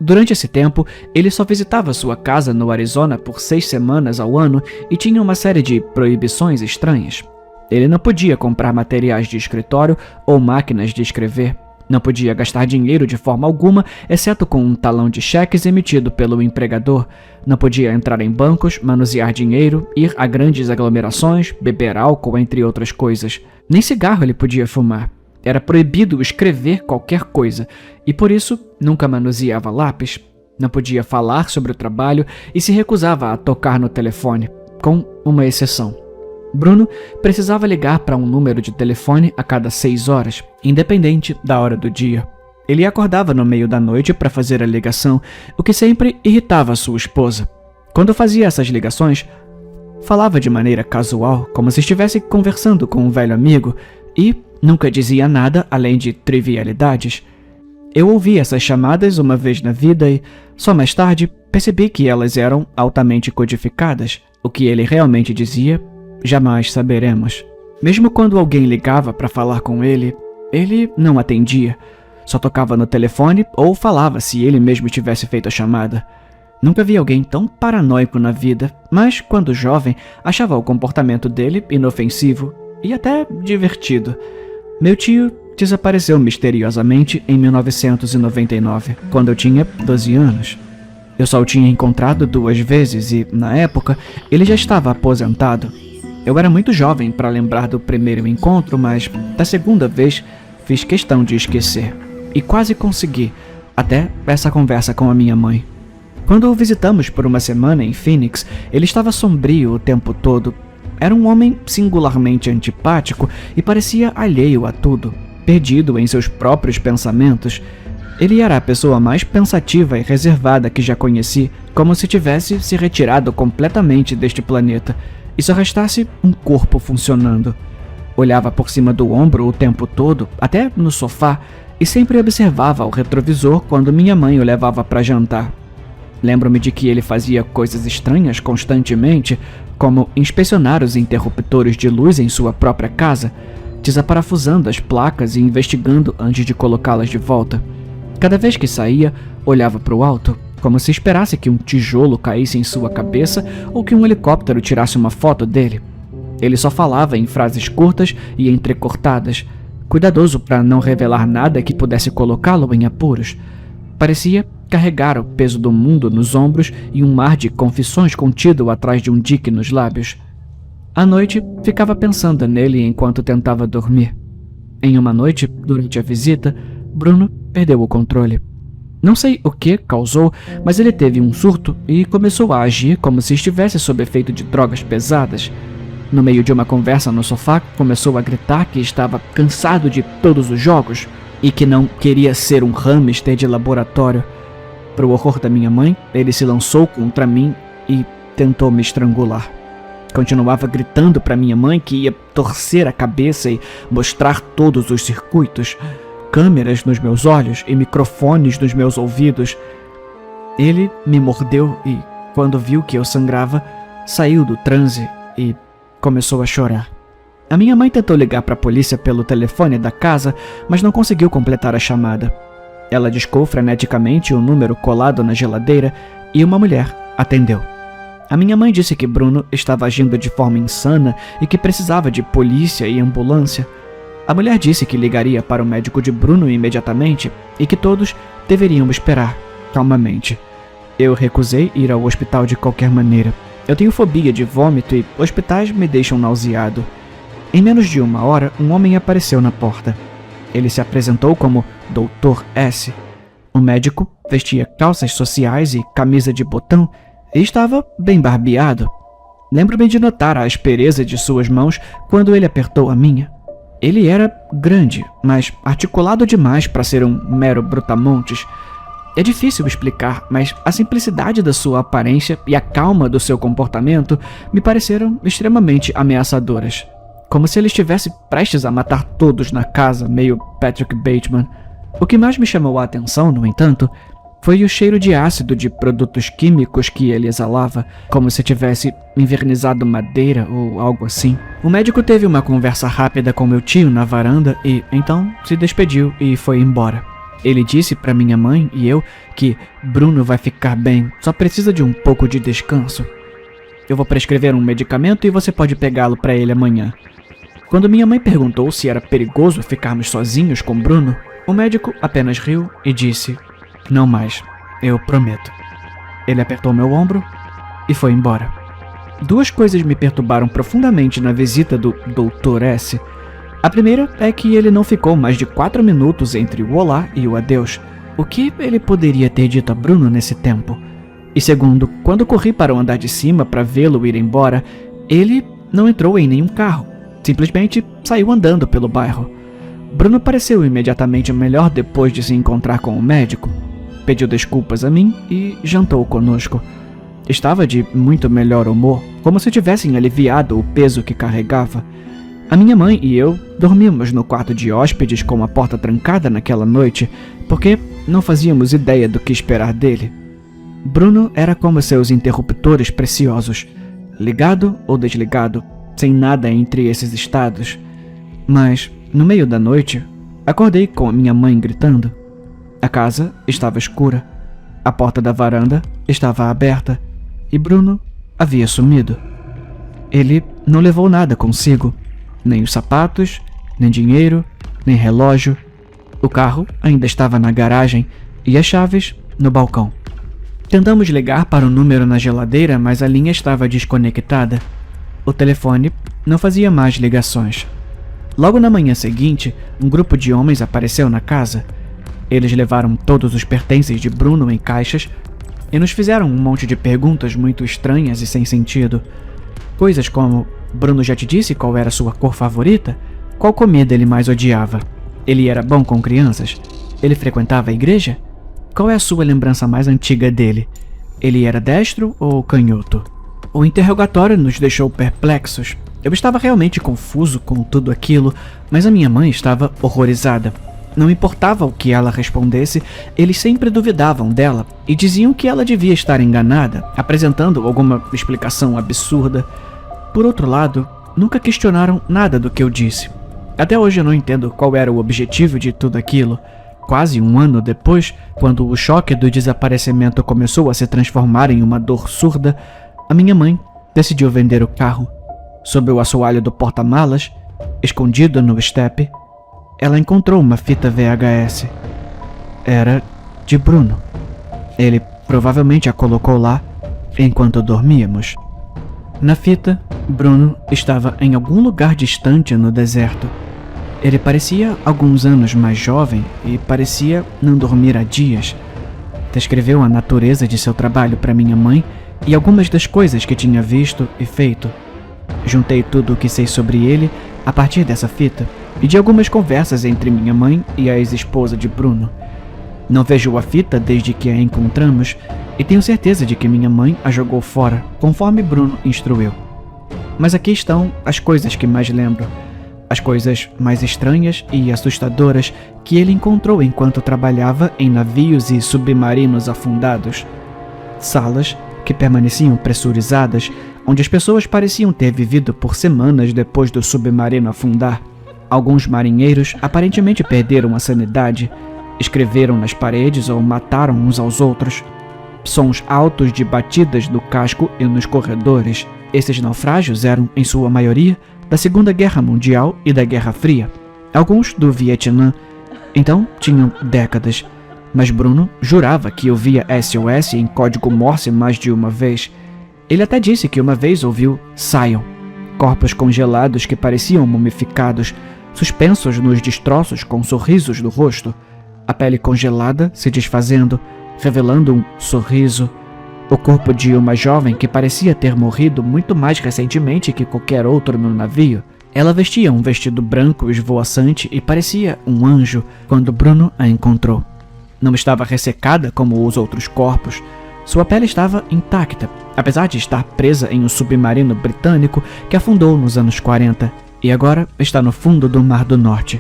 Durante esse tempo, ele só visitava sua casa no Arizona por 6 semanas ao ano e tinha uma série de proibições estranhas. Ele não podia comprar materiais de escritório ou máquinas de escrever. Não podia gastar dinheiro de forma alguma, exceto com um talão de cheques emitido pelo empregador. Não podia entrar em bancos, manusear dinheiro, ir a grandes aglomerações, beber álcool, entre outras coisas. Nem cigarro ele podia fumar. Era proibido escrever qualquer coisa, e por isso nunca manuseava lápis. Não podia falar sobre o trabalho e se recusava a tocar no telefone, com uma exceção. Bruno precisava ligar para um número de telefone a cada 6 horas, independente da hora do dia. Ele acordava no meio da noite para fazer a ligação, o que sempre irritava sua esposa. Quando fazia essas ligações, falava de maneira casual, como se estivesse conversando com um velho amigo, e nunca dizia nada além de trivialidades. Eu ouvi essas chamadas uma vez na vida e, só mais tarde, percebi que elas eram altamente codificadas. O que ele realmente dizia, jamais saberemos. Mesmo quando alguém ligava para falar com ele, ele não atendia. Só tocava no telefone ou falava se ele mesmo tivesse feito a chamada. Nunca vi alguém tão paranoico na vida, mas quando jovem, achava o comportamento dele inofensivo e até divertido. Meu tio desapareceu misteriosamente em 1999, quando eu tinha 12 anos. Eu só o tinha encontrado 2 vezes e, na época, ele já estava aposentado. Eu era muito jovem para lembrar do primeiro encontro, mas da segunda vez fiz questão de esquecer. E quase consegui, até essa conversa com a minha mãe. Quando o visitamos por uma semana em Phoenix, ele estava sombrio o tempo todo. Era um homem singularmente antipático e parecia alheio a tudo, perdido em seus próprios pensamentos. Ele era a pessoa mais pensativa e reservada que já conheci, como se tivesse se retirado completamente deste planeta e só restasse um corpo funcionando. Olhava por cima do ombro o tempo todo, até no sofá, e sempre observava o retrovisor quando minha mãe o levava para jantar. Lembro-me de que ele fazia coisas estranhas constantemente, como inspecionar os interruptores de luz em sua própria casa, desaparafusando as placas e investigando antes de colocá-las de volta. Cada vez que saía, olhava para o alto, como se esperasse que um tijolo caísse em sua cabeça ou que um helicóptero tirasse uma foto dele. Ele só falava em frases curtas e entrecortadas, cuidadoso para não revelar nada que pudesse colocá-lo em apuros. Parecia carregar o peso do mundo nos ombros e um mar de confissões contido atrás de um dique nos lábios. À noite, ficava pensando nele enquanto tentava dormir. Em uma noite, durante a visita, Bruno perdeu o controle. Não sei o que causou, mas ele teve um surto e começou a agir como se estivesse sob efeito de drogas pesadas. No meio de uma conversa no sofá, começou a gritar que estava cansado de todos os jogos e que não queria ser um hamster de laboratório. Para o horror da minha mãe, ele se lançou contra mim e tentou me estrangular. Continuava gritando para minha mãe que ia torcer a cabeça e mostrar todos os circuitos, câmeras nos meus olhos e microfones nos meus ouvidos. Ele me mordeu e, quando viu que eu sangrava, saiu do transe e começou a chorar. A minha mãe tentou ligar para a polícia pelo telefone da casa, mas não conseguiu completar a chamada. Ela discou freneticamente o número colado na geladeira e uma mulher atendeu. A minha mãe disse que Bruno estava agindo de forma insana e que precisava de polícia e ambulância. A mulher disse que ligaria para o médico de Bruno imediatamente e que todos deveriam esperar calmamente. Eu recusei ir ao hospital de qualquer maneira. Eu tenho fobia de vômito e hospitais me deixam nauseado. Em menos de 1 hora, um homem apareceu na porta. Ele se apresentou como Dr. S. O médico vestia calças sociais e camisa de botão e estava bem barbeado. Lembro-me de notar a aspereza de suas mãos quando ele apertou a minha. Ele era grande, mas articulado demais para ser um mero brutamontes. É difícil explicar, mas a simplicidade da sua aparência e a calma do seu comportamento me pareceram extremamente ameaçadoras. Como se ele estivesse prestes a matar todos na casa, meio Patrick Bateman. O que mais me chamou a atenção, no entanto, foi o cheiro de ácido de produtos químicos que ele exalava, como se tivesse envernizado madeira ou algo assim. O médico teve uma conversa rápida com meu tio na varanda e, então, se despediu e foi embora. Ele disse para minha mãe e eu que Bruno vai ficar bem, só precisa de um pouco de descanso. Eu vou prescrever um medicamento e você pode pegá-lo para ele amanhã. Quando minha mãe perguntou se era perigoso ficarmos sozinhos com Bruno, o médico apenas riu e disse: "Não mais, eu prometo." Ele apertou meu ombro e foi embora. 2 coisas me perturbaram profundamente na visita do Dr. S. A primeira é que ele não ficou mais de 4 minutos entre o olá e o adeus. O que ele poderia ter dito a Bruno nesse tempo? E segundo, quando corri para o andar de cima para vê-lo ir embora, ele não entrou em nenhum carro. Simplesmente saiu andando pelo bairro. Bruno pareceu imediatamente melhor depois de se encontrar com o médico. Pediu desculpas a mim e jantou conosco. Estava de muito melhor humor, como se tivessem aliviado o peso que carregava. A minha mãe e eu dormimos no quarto de hóspedes com a porta trancada naquela noite, porque não fazíamos ideia do que esperar dele. Bruno era como seus interruptores preciosos, ligado ou desligado, sem nada entre esses estados. Mas, no meio da noite, acordei com a minha mãe gritando. A casa estava escura, a porta da varanda estava aberta e Bruno havia sumido. Ele não levou nada consigo, nem os sapatos, nem dinheiro, nem relógio. O carro ainda estava na garagem e as chaves no balcão. Tentamos ligar para o número na geladeira, mas a linha estava desconectada. O telefone não fazia mais ligações. Logo na manhã seguinte, um grupo de homens apareceu na casa. Eles levaram todos os pertences de Bruno em caixas e nos fizeram um monte de perguntas muito estranhas e sem sentido. Coisas como: Bruno já te disse qual era sua cor favorita? Qual comida ele mais odiava? Ele era bom com crianças? Ele frequentava a igreja? Qual é a sua lembrança mais antiga dele? Ele era destro ou canhoto? O interrogatório nos deixou perplexos. Eu estava realmente confuso com tudo aquilo, mas a minha mãe estava horrorizada. Não importava o que ela respondesse, eles sempre duvidavam dela e diziam que ela devia estar enganada, apresentando alguma explicação absurda. Por outro lado, nunca questionaram nada do que eu disse. Até hoje eu não entendo qual era o objetivo de tudo aquilo. Quase 1 ano depois, quando o choque do desaparecimento começou a se transformar em uma dor surda, a minha mãe decidiu vender o carro. Sob o assoalho do porta-malas, escondido no estepe, ela encontrou uma fita VHS. Era de Bruno. Ele provavelmente a colocou lá enquanto dormíamos. Na fita, Bruno estava em algum lugar distante no deserto. Ele parecia alguns anos mais jovem e parecia não dormir há dias. Descreveu a natureza de seu trabalho para minha mãe e algumas das coisas que tinha visto e feito. Juntei tudo o que sei sobre ele a partir dessa fita e de algumas conversas entre minha mãe e a ex-esposa de Bruno. Não vejo a fita desde que a encontramos e tenho certeza de que minha mãe a jogou fora, conforme Bruno instruiu. Mas aqui estão as coisas que mais lembro, as coisas mais estranhas e assustadoras que ele encontrou enquanto trabalhava em navios e submarinos afundados. Salas que permaneciam pressurizadas, onde as pessoas pareciam ter vivido por semanas depois do submarino afundar. Alguns marinheiros aparentemente perderam a sanidade, escreveram nas paredes ou mataram uns aos outros. Sons altos de batidas no casco e nos corredores. Esses naufrágios eram, em sua maioria, da Segunda Guerra Mundial e da Guerra Fria. Alguns do Vietnã. Então, tinham décadas. Mas Bruno jurava que ouvia SOS em código Morse mais de uma vez. Ele até disse que uma vez ouviu "Saiam", corpos congelados que pareciam mumificados, suspensos nos destroços com sorrisos no rosto, a pele congelada se desfazendo, revelando um sorriso. O corpo de uma jovem que parecia ter morrido muito mais recentemente que qualquer outro no navio. Ela vestia um vestido branco esvoaçante e parecia um anjo quando Bruno a encontrou. Não estava ressecada como os outros corpos. Sua pele estava intacta, apesar de estar presa em um submarino britânico que afundou nos anos 40 e agora está no fundo do Mar do Norte.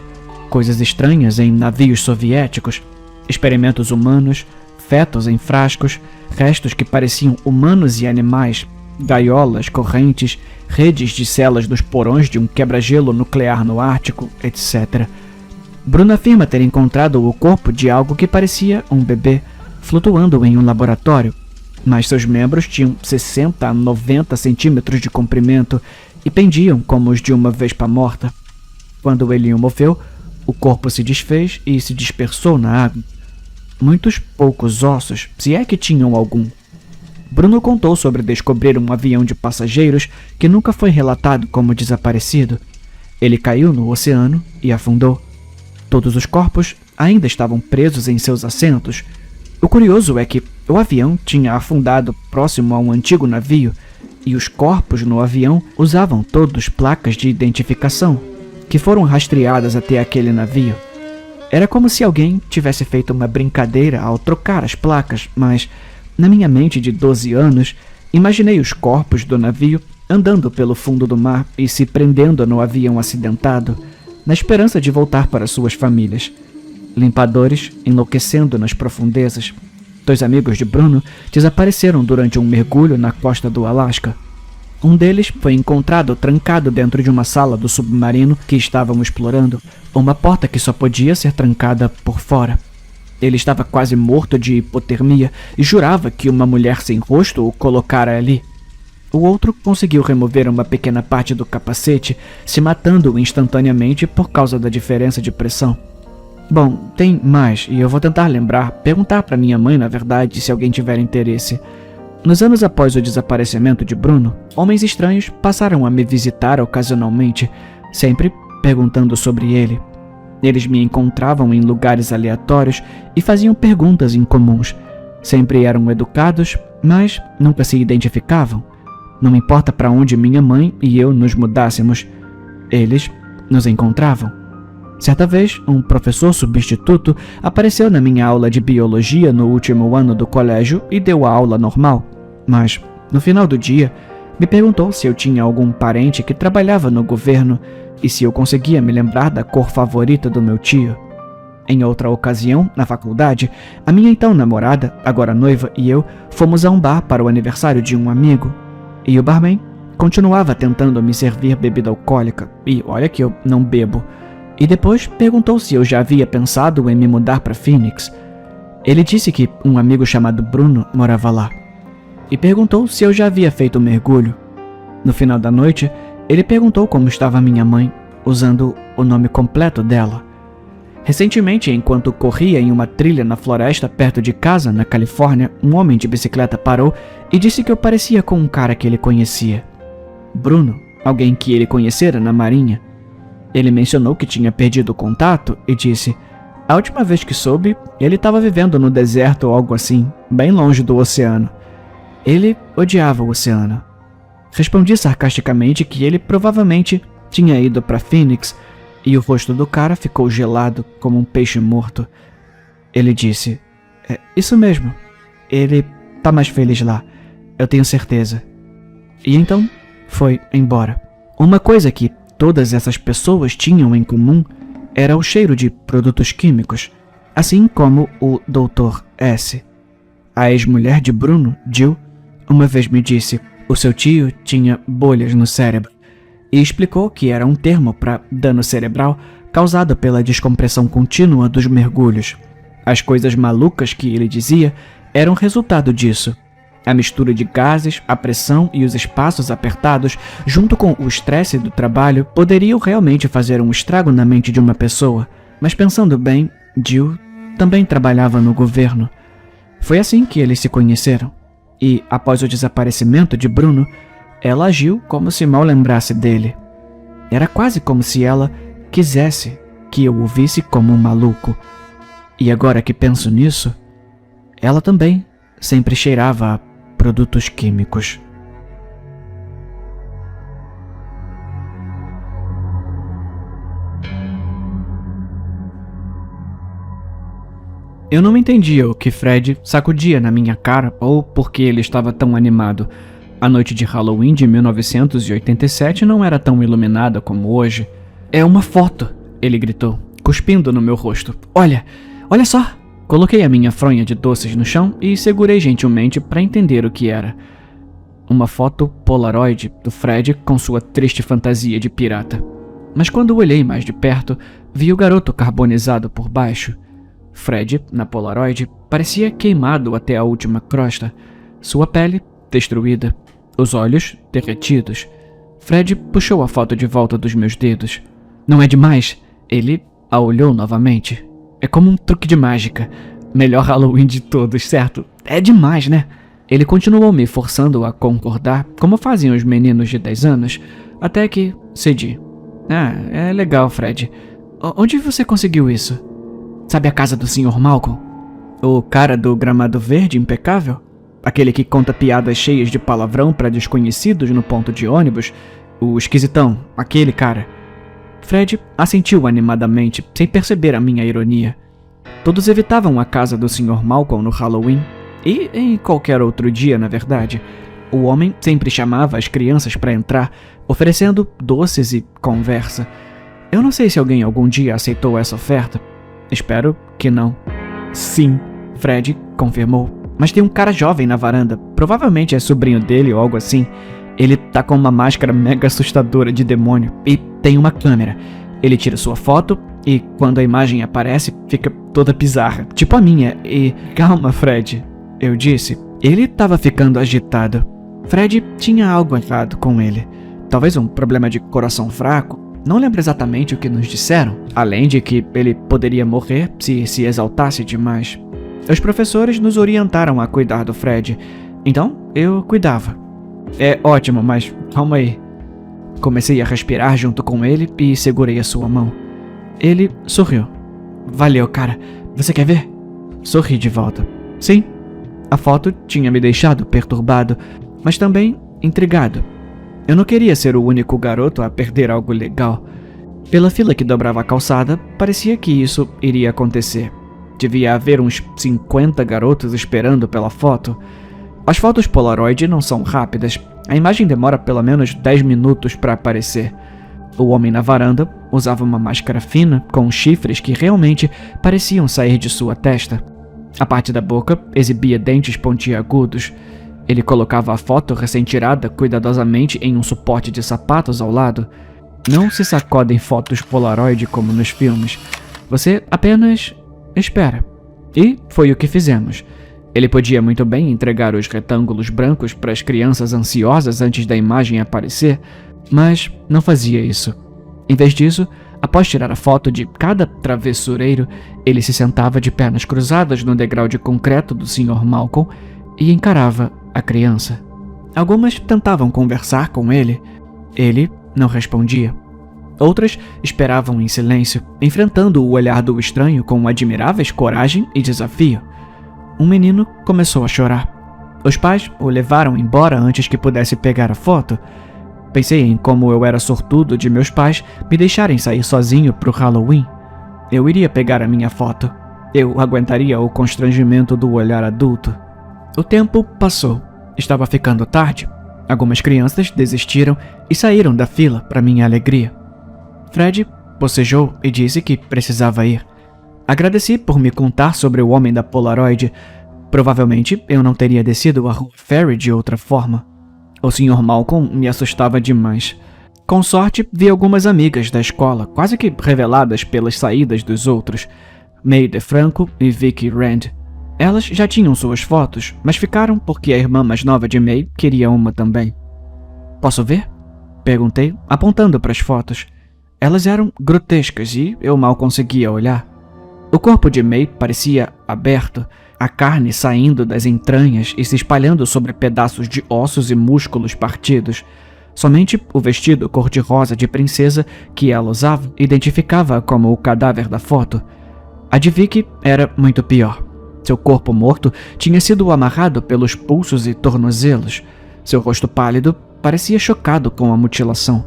Coisas estranhas em navios soviéticos, experimentos humanos, fetos em frascos, restos que pareciam humanos e animais, gaiolas, correntes, redes de celas nos porões de um quebra-gelo nuclear no Ártico, etc. Bruno afirma ter encontrado o corpo de algo que parecia um bebê, flutuando em um laboratório, mas seus membros tinham 60 a 90 centímetros de comprimento e pendiam como os de uma vespa morta. Quando ele o moveu, o corpo se desfez e se dispersou na água. Muitos poucos ossos, se é que tinham algum. Bruno contou sobre descobrir um avião de passageiros que nunca foi relatado como desaparecido. Ele caiu no oceano e afundou. Todos os corpos ainda estavam presos em seus assentos. O curioso é que o avião tinha afundado próximo a um antigo navio e os corpos no avião usavam todos placas de identificação que foram rastreadas até aquele navio. Era como se alguém tivesse feito uma brincadeira ao trocar as placas, mas, na minha mente de 12 anos, imaginei os corpos do navio andando pelo fundo do mar e se prendendo no avião acidentado, na esperança de voltar para suas famílias. Limpadores enlouquecendo nas profundezas. 2 amigos de Bruno desapareceram durante um mergulho na costa do Alasca. Um deles foi encontrado trancado dentro de uma sala do submarino que estavam explorando, uma porta que só podia ser trancada por fora. Ele estava quase morto de hipotermia e jurava que uma mulher sem rosto o colocara ali. O outro conseguiu remover uma pequena parte do capacete, se matando instantaneamente por causa da diferença de pressão. Bom, tem mais, e eu vou tentar perguntar para minha mãe, na verdade, se alguém tiver interesse. Nos anos após o desaparecimento de Bruno, homens estranhos passaram a me visitar ocasionalmente, sempre perguntando sobre ele. Eles me encontravam em lugares aleatórios e faziam perguntas incomuns. Sempre eram educados, mas nunca se identificavam. Não importa para onde minha mãe e eu nos mudássemos, eles nos encontravam. Certa vez, um professor substituto apareceu na minha aula de biologia no último ano do colégio e deu a aula normal, mas, no final do dia, me perguntou se eu tinha algum parente que trabalhava no governo e se eu conseguia me lembrar da cor favorita do meu tio. Em outra ocasião, na faculdade, a minha então namorada, agora noiva, e eu fomos a um bar para o aniversário de um amigo, e o barman continuava tentando me servir bebida alcoólica, e olha que eu não bebo. E depois perguntou se eu já havia pensado em me mudar para Phoenix. Ele disse que um amigo chamado Bruno morava lá. E perguntou se eu já havia feito um mergulho. No final da noite, ele perguntou como estava minha mãe, usando o nome completo dela. Recentemente, enquanto corria em uma trilha na floresta perto de casa, na Califórnia, um homem de bicicleta parou e disse que eu parecia com um cara que ele conhecia. Bruno, alguém que ele conhecera na marinha. Ele mencionou que tinha perdido o contato e disse: a última vez que soube, ele estava vivendo no deserto ou algo assim, bem longe do oceano. Ele odiava o oceano. Respondi sarcasticamente que ele provavelmente tinha ido para Phoenix e o rosto do cara ficou gelado como um peixe morto. Ele disse: é isso mesmo. Ele tá mais feliz lá. Eu tenho certeza. E então, foi embora. Uma coisa que todas essas pessoas tinham em comum era o cheiro de produtos químicos, assim como o Dr. S. A ex-mulher de Bruno, Jill, uma vez me disse: o seu tio tinha bolhas no cérebro, e explicou que era um termo para dano cerebral causado pela descompressão contínua dos mergulhos. As coisas malucas que ele dizia eram resultado disso. A mistura de gases, a pressão e os espaços apertados, junto com o estresse do trabalho, poderiam realmente fazer um estrago na mente de uma pessoa. Mas pensando bem, Jill também trabalhava no governo. Foi assim que eles se conheceram. E, após o desaparecimento de Bruno, ela agiu como se mal lembrasse dele. Era quase como se ela quisesse que eu o visse como um maluco. E agora que penso nisso, ela também sempre cheirava a produtos químicos. Eu não entendia o que Fred sacudia na minha cara ou por que ele estava tão animado. A noite de Halloween de 1987 não era tão iluminada como hoje. É uma foto, ele gritou, cuspindo no meu rosto. Olha só! Coloquei a minha fronha de doces no chão e segurei gentilmente para entender o que era. Uma foto Polaroid do Fred com sua triste fantasia de pirata. Mas quando olhei mais de perto, vi o garoto carbonizado por baixo. Fred, na Polaroid, parecia queimado até a última crosta, sua pele destruída, os olhos derretidos. Fred puxou a foto de volta dos meus dedos. Não é demais? Ele a olhou novamente. É como um truque de mágica. Melhor Halloween de todos, certo? É demais, né? Ele continuou me forçando a concordar, como fazem os meninos de 10 anos, até que cedi. Ah, é legal, Fred. Onde você conseguiu isso? Sabe a casa do Sr. Malcolm? O cara do gramado verde impecável? Aquele que conta piadas cheias de palavrão para desconhecidos no ponto de ônibus? O esquisitão, aquele cara. Fred assentiu animadamente, sem perceber a minha ironia. Todos evitavam a casa do Sr. Malcolm no Halloween, e em qualquer outro dia, na verdade. O homem sempre chamava as crianças para entrar, oferecendo doces e conversa. Eu não sei se alguém algum dia aceitou essa oferta. Espero que não. Sim, Fred confirmou. Mas tem um cara jovem na varanda, provavelmente é sobrinho dele ou algo assim. Ele tá com uma máscara mega assustadora de demônio e tem uma câmera. Ele tira sua foto e quando a imagem aparece, fica toda bizarra, tipo a minha. E calma, Fred, eu disse. Ele tava ficando agitado. Fred tinha algo errado com ele. Talvez um problema de coração fraco. Não lembro exatamente o que nos disseram, além de que ele poderia morrer se exaltasse demais. Os professores nos orientaram a cuidar do Fred, então eu cuidava. É ótimo, mas calma aí. Comecei a respirar junto com ele e segurei a sua mão. Ele sorriu. Valeu, cara. Você quer ver? Sorri de volta. Sim. A foto tinha me deixado perturbado, mas também intrigado. Eu não queria ser o único garoto a perder algo legal. Pela fila que dobrava a calçada, parecia que isso iria acontecer. Devia haver uns 50 garotos esperando pela foto. As fotos Polaroid não são rápidas. A imagem demora pelo menos 10 minutos para aparecer. O homem na varanda usava uma máscara fina com chifres que realmente pareciam sair de sua testa. A parte da boca exibia dentes pontiagudos. Ele colocava a foto recém-tirada cuidadosamente em um suporte de sapatos ao lado. Não se sacodem fotos Polaroid como nos filmes. Você apenas espera. E foi o que fizemos. Ele podia muito bem entregar os retângulos brancos para as crianças ansiosas antes da imagem aparecer, mas não fazia isso. Em vez disso, após tirar a foto de cada travessureiro, ele se sentava de pernas cruzadas no degrau de concreto do Sr. Malcolm e encarava a criança. Algumas tentavam conversar com ele. Ele não respondia. Outras esperavam em silêncio, enfrentando o olhar do estranho com admiráveis coragem e desafio. Um menino começou a chorar. Os pais o levaram embora antes que pudesse pegar a foto. Pensei em como eu era sortudo de meus pais me deixarem sair sozinho pro Halloween. Eu iria pegar a minha foto. Eu aguentaria o constrangimento do olhar adulto. O tempo passou. Estava ficando tarde. Algumas crianças desistiram e saíram da fila para minha alegria. Fred bocejou e disse que precisava ir. Agradeci por me contar sobre o homem da Polaroid. Provavelmente eu não teria descido a rua Ferry de outra forma. O Sr. Malcolm me assustava demais. Com sorte, vi algumas amigas da escola, quase que reveladas pelas saídas dos outros. May DeFranco e Vicky Rand. Elas já tinham suas fotos, mas ficaram porque a irmã mais nova de May queria uma também. Posso ver? Perguntei, apontando para as fotos. Elas eram grotescas e eu mal conseguia olhar. O corpo de May parecia aberto, a carne saindo das entranhas e se espalhando sobre pedaços de ossos e músculos partidos. Somente o vestido cor-de-rosa de princesa que ela usava identificava como o cadáver da foto. A de Vicky era muito pior. Seu corpo morto tinha sido amarrado pelos pulsos e tornozelos. Seu rosto pálido parecia chocado com a mutilação.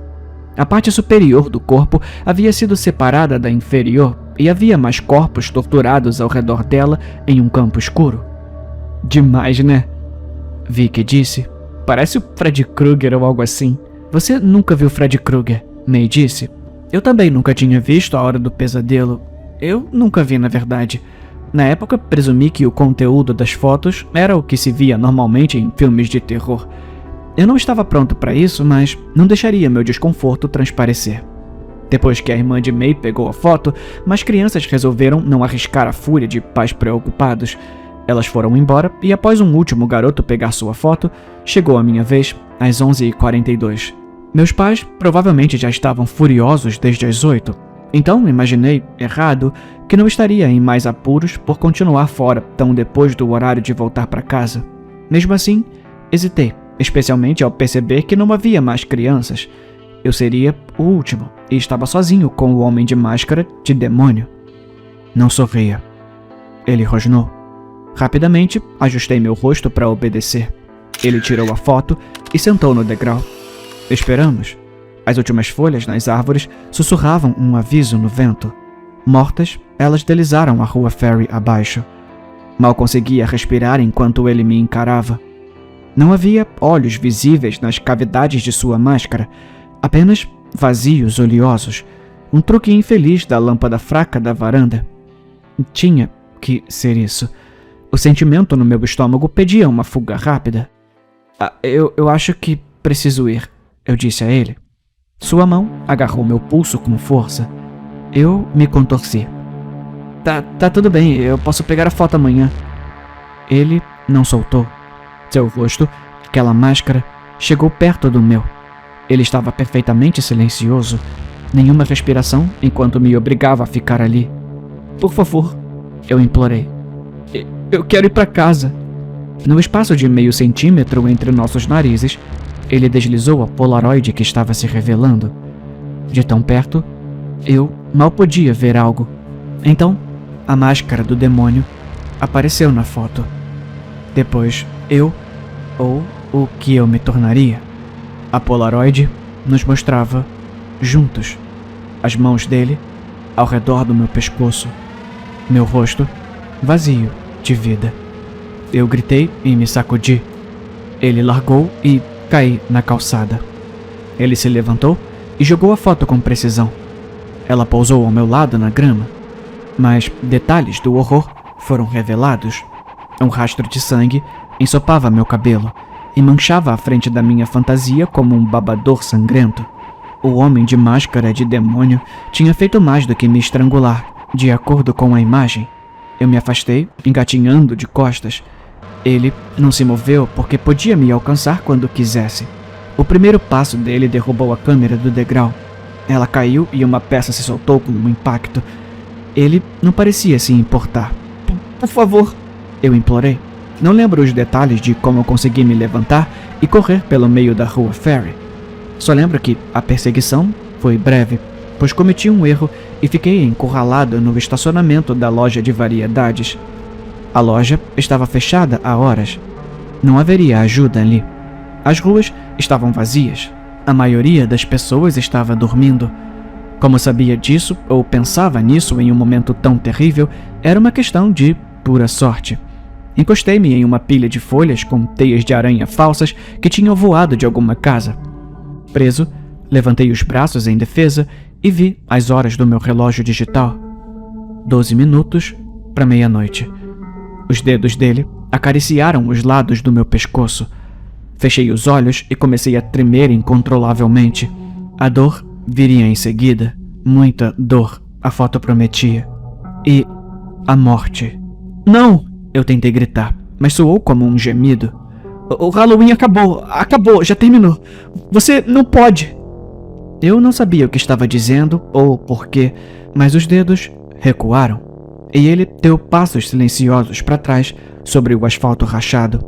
A parte superior do corpo havia sido separada da inferior e havia mais corpos torturados ao redor dela em um campo escuro. Demais, né? Vicky disse. Parece o Fred Krueger ou algo assim. Você nunca viu Fred Krueger? May disse. Eu também nunca tinha visto A Hora do Pesadelo. Eu nunca vi, na verdade. Na época, presumi que o conteúdo das fotos era o que se via normalmente em filmes de terror. Eu não estava pronto para isso, mas não deixaria meu desconforto transparecer. Depois que a irmã de May pegou a foto, mais crianças resolveram não arriscar a fúria de pais preocupados. Elas foram embora e após um último garoto pegar sua foto, chegou a minha vez às 11h42. Meus pais provavelmente já estavam furiosos desde as 8. Então imaginei, errado, que não estaria em mais apuros por continuar fora tão depois do horário de voltar para casa. Mesmo assim, hesitei, especialmente ao perceber que não havia mais crianças. Eu seria o último e estava sozinho com o homem de máscara de demônio. Não sorria. Ele rosnou. Rapidamente, ajustei meu rosto para obedecer. Ele tirou a foto e sentou no degrau. Esperamos. As últimas folhas nas árvores sussurravam um aviso no vento. Mortas, elas deslizaram a rua Ferry abaixo. Mal conseguia respirar enquanto ele me encarava. Não havia olhos visíveis nas cavidades de sua máscara, apenas vazios oleosos, um truque infeliz da lâmpada fraca da varanda. Tinha que ser isso. O sentimento no meu estômago pedia uma fuga rápida. Eu acho que preciso ir, eu disse a ele. Sua mão agarrou meu pulso com força. Eu me contorci. Tá tudo bem, eu posso pegar a foto amanhã. Ele não soltou. Seu rosto, aquela máscara, chegou perto do meu. Ele estava perfeitamente silencioso, nenhuma respiração enquanto me obrigava a ficar ali. Por favor, eu implorei. Eu quero ir para casa. No espaço de meio centímetro entre nossos narizes, ele deslizou a Polaroid que estava se revelando. De tão perto, eu mal podia ver algo. Então, a máscara do demônio apareceu na foto. Depois, ou o que eu me tornaria. A Polaroid nos mostrava juntos, as mãos dele ao redor do meu pescoço, meu rosto vazio de vida. Eu gritei e me sacudi. Ele largou e caí na calçada. Ele se levantou e jogou a foto com precisão. Ela pousou ao meu lado na grama, mas detalhes do horror foram revelados. Um rastro de sangue ensopava meu cabelo e manchava a frente da minha fantasia como um babador sangrento. O homem de máscara de demônio tinha feito mais do que me estrangular, de acordo com a imagem. Eu me afastei, engatinhando de costas. Ele não se moveu porque podia me alcançar quando quisesse. O primeiro passo dele derrubou a câmera do degrau. Ela caiu e uma peça se soltou com um impacto. Ele não parecia se importar. Por favor, eu implorei. Não lembro os detalhes de como eu consegui me levantar e correr pelo meio da rua Ferry. Só lembro que a perseguição foi breve, pois cometi um erro e fiquei encurralado no estacionamento da loja de variedades. A loja estava fechada há horas. Não haveria ajuda ali. As ruas estavam vazias. A maioria das pessoas estava dormindo. Como sabia disso, ou pensava nisso em um momento tão terrível, era uma questão de pura sorte. Encostei-me em uma pilha de folhas com teias de aranha falsas que tinham voado de alguma casa. Preso, levantei os braços em defesa e vi as horas do meu relógio digital. 12 minutos para meia-noite. Os dedos dele acariciaram os lados do meu pescoço. Fechei os olhos e comecei a tremer incontrolavelmente. A dor viria em seguida. Muita dor, a foto prometia. E a morte. Não! Eu tentei gritar, mas soou como um gemido. O Halloween acabou, já terminou. Você não pode. Eu não sabia o que estava dizendo ou porquê, mas os dedos recuaram e ele deu passos silenciosos para trás sobre o asfalto rachado.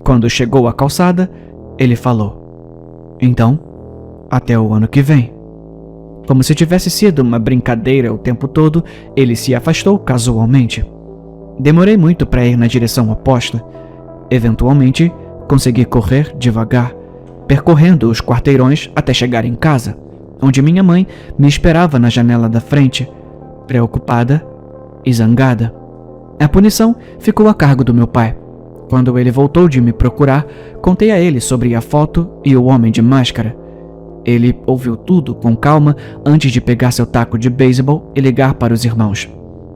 Quando chegou à calçada, ele falou: "Então, até o ano que vem." Como se tivesse sido uma brincadeira o tempo todo, ele se afastou casualmente. Demorei muito para ir na direção oposta. Eventualmente, consegui correr devagar, percorrendo os quarteirões até chegar em casa, onde minha mãe me esperava na janela da frente, preocupada e zangada. A punição ficou a cargo do meu pai. Quando ele voltou de me procurar, contei a ele sobre a foto e o homem de máscara. Ele ouviu tudo com calma antes de pegar seu taco de beisebol e ligar para os irmãos.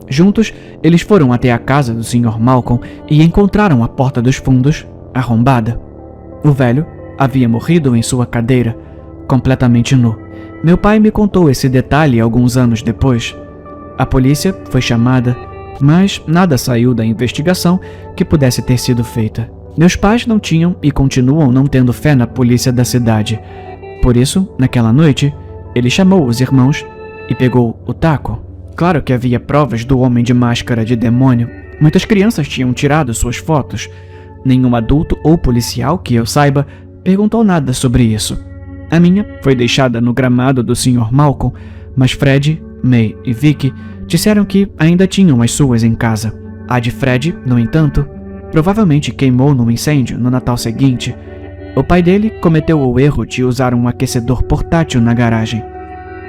Juntos, eles foram até a casa do Sr. Malcolm e encontraram a porta dos fundos arrombada. O velho havia morrido em sua cadeira, completamente nu. Meu pai me contou esse detalhe alguns anos depois. A polícia foi chamada, mas nada saiu da investigação que pudesse ter sido feita. Meus pais não tinham e continuam não tendo fé na polícia da cidade. Por isso, naquela noite, ele chamou os irmãos e pegou o taco. Claro que havia provas do homem de máscara de demônio. Muitas crianças tinham tirado suas fotos. Nenhum adulto ou policial que eu saiba perguntou nada sobre isso. A minha foi deixada no gramado do Sr. Malcolm, mas Fred, May e Vicky disseram que ainda tinham as suas em casa. A de Fred, no entanto, provavelmente queimou num incêndio no Natal seguinte. O pai dele cometeu o erro de usar um aquecedor portátil na garagem.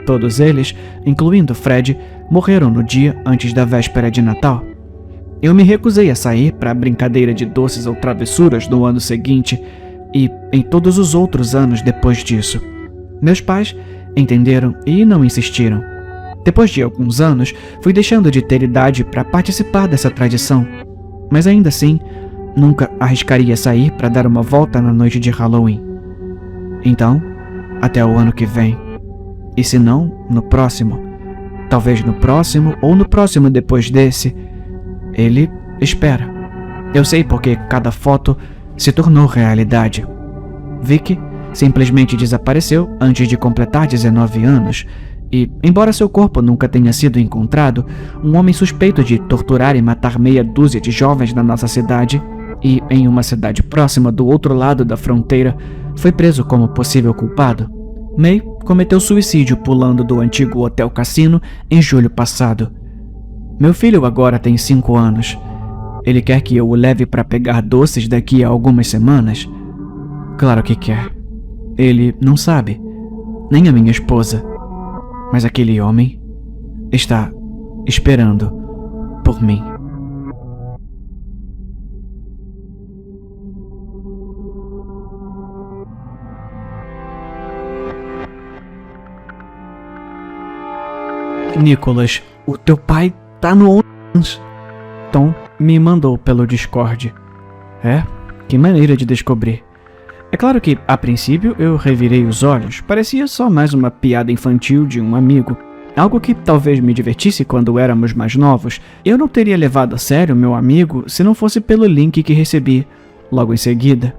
Todos eles, incluindo Fred, morreram no dia antes da véspera de Natal. Eu me recusei a sair para a brincadeira de doces ou travessuras no ano seguinte e em todos os outros anos depois disso. Meus pais entenderam e não insistiram. Depois de alguns anos, fui deixando de ter idade para participar dessa tradição, mas ainda assim, nunca arriscaria sair para dar uma volta na noite de Halloween. Então, até o ano que vem. E se não, no próximo. Talvez no próximo ou no próximo depois desse. Ele espera. Eu sei porque cada foto se tornou realidade. Vicky simplesmente desapareceu antes de completar 19 anos e, embora seu corpo nunca tenha sido encontrado, um homem suspeito de torturar e matar meia dúzia de jovens na nossa cidade e em uma cidade próxima do outro lado da fronteira foi preso como possível culpado. May cometeu suicídio pulando do antigo hotel cassino em julho passado. Meu filho agora tem 5 anos. Ele quer que eu o leve para pegar doces daqui a algumas semanas? Claro que quer. Ele não sabe, nem a minha esposa. Mas aquele homem está esperando por mim. Nicholas, o teu pai tá no OnlyFans. Tom me mandou pelo Discord. É, que maneira de descobrir. É claro que, a princípio, eu revirei os olhos. Parecia só mais uma piada infantil de um amigo. Algo que talvez me divertisse quando éramos mais novos. Eu não teria levado a sério meu amigo se não fosse pelo link que recebi logo em seguida.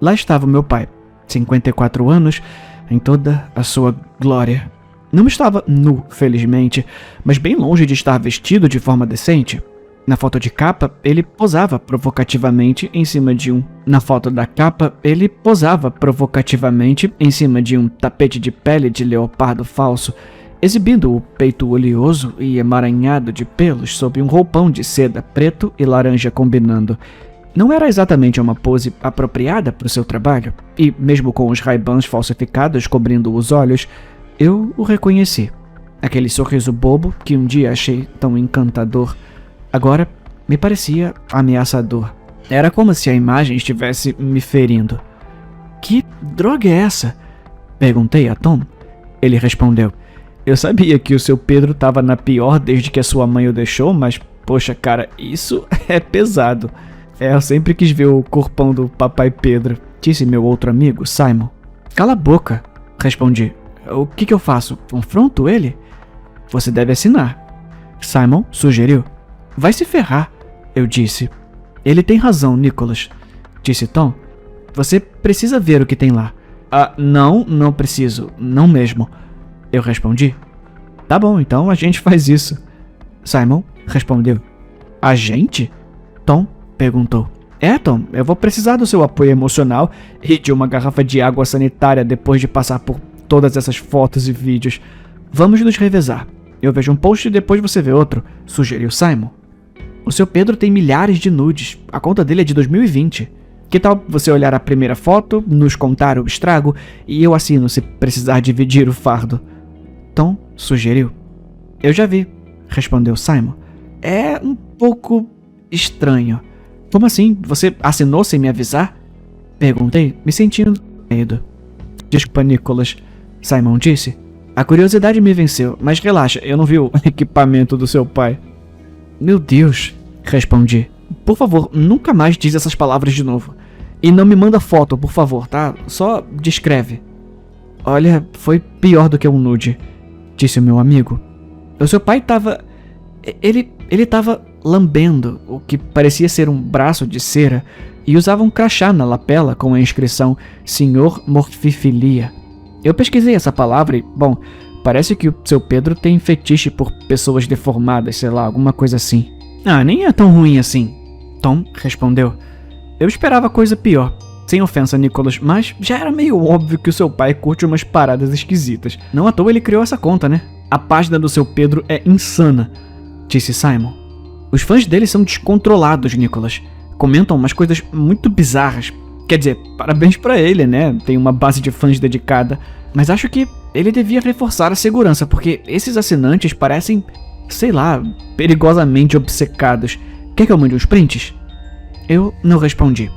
Lá estava meu pai, 54 anos, em toda a sua glória. Não estava nu, felizmente, mas bem longe de estar vestido de forma decente. Na foto de capa, ele posava provocativamente em cima de um... Na foto da capa, ele posava provocativamente em cima de um tapete de pele de leopardo falso, exibindo o peito oleoso e emaranhado de pelos sob um roupão de seda preto e laranja combinando. Não era exatamente uma pose apropriada para o seu trabalho, e mesmo com os Ray-Bans falsificados cobrindo os olhos, eu o reconheci. Aquele sorriso bobo que um dia achei tão encantador, agora me parecia ameaçador. Era como se a imagem estivesse me ferindo. Que droga é essa? Perguntei a Tom. Ele respondeu: eu sabia que o seu Pedro estava na pior desde que a sua mãe o deixou, mas, poxa, cara, isso é pesado. Eu sempre quis ver o corpão do papai Pedro, disse meu outro amigo, Simon. Cala a boca, respondi. O que eu faço? Confronto ele? Você deve assinar. Simon sugeriu. Vai se ferrar, eu disse. Ele tem razão, Nicholas, disse Tom. Você precisa ver o que tem lá. Ah, não preciso, não mesmo, eu respondi. Tá bom, então a gente faz isso. Simon respondeu. A gente? Tom perguntou. Tom, eu vou precisar do seu apoio emocional e de uma garrafa de água sanitária depois de passar por todas essas fotos e vídeos. Vamos nos revezar. Eu vejo um post e depois você vê outro, sugeriu Simon. O seu Pedro tem milhares de nudes. A conta dele é de 2020. Que tal você olhar a primeira foto, nos contar o estrago e eu assino se precisar dividir o fardo? Tom sugeriu. Eu já vi, respondeu Simon. É um pouco estranho. Como assim? Você assinou sem me avisar? Perguntei, me sentindo medo. Desculpa, Nicholas, Simon disse. A curiosidade me venceu, mas relaxa, eu não vi o equipamento do seu pai. Meu Deus, respondi. Por favor, nunca mais diz essas palavras de novo. E não me manda foto, por favor, tá? Só descreve. Olha, foi pior do que um nude, disse o meu amigo. O seu pai tava... Ele tava lambendo o que parecia ser um braço de cera e usava um crachá na lapela com a inscrição Senhor Morfifilia. Eu pesquisei essa palavra e, bom, parece que o seu Pedro tem fetiche por pessoas deformadas, sei lá, alguma coisa assim. Ah, nem é tão ruim assim, Tom respondeu. Eu esperava coisa pior. Sem ofensa, Nicholas, mas já era meio óbvio que o seu pai curte umas paradas esquisitas. Não à toa ele criou essa conta, né? A página do seu Pedro é insana, disse Simon. Os fãs dele são descontrolados, Nicholas. Comentam umas coisas muito bizarras. Quer dizer, parabéns pra ele, né? Tem uma base de fãs dedicada. Mas acho que ele devia reforçar a segurança, porque esses assinantes parecem, sei lá, perigosamente obcecados. Quer que eu mande uns prints? Eu não respondi.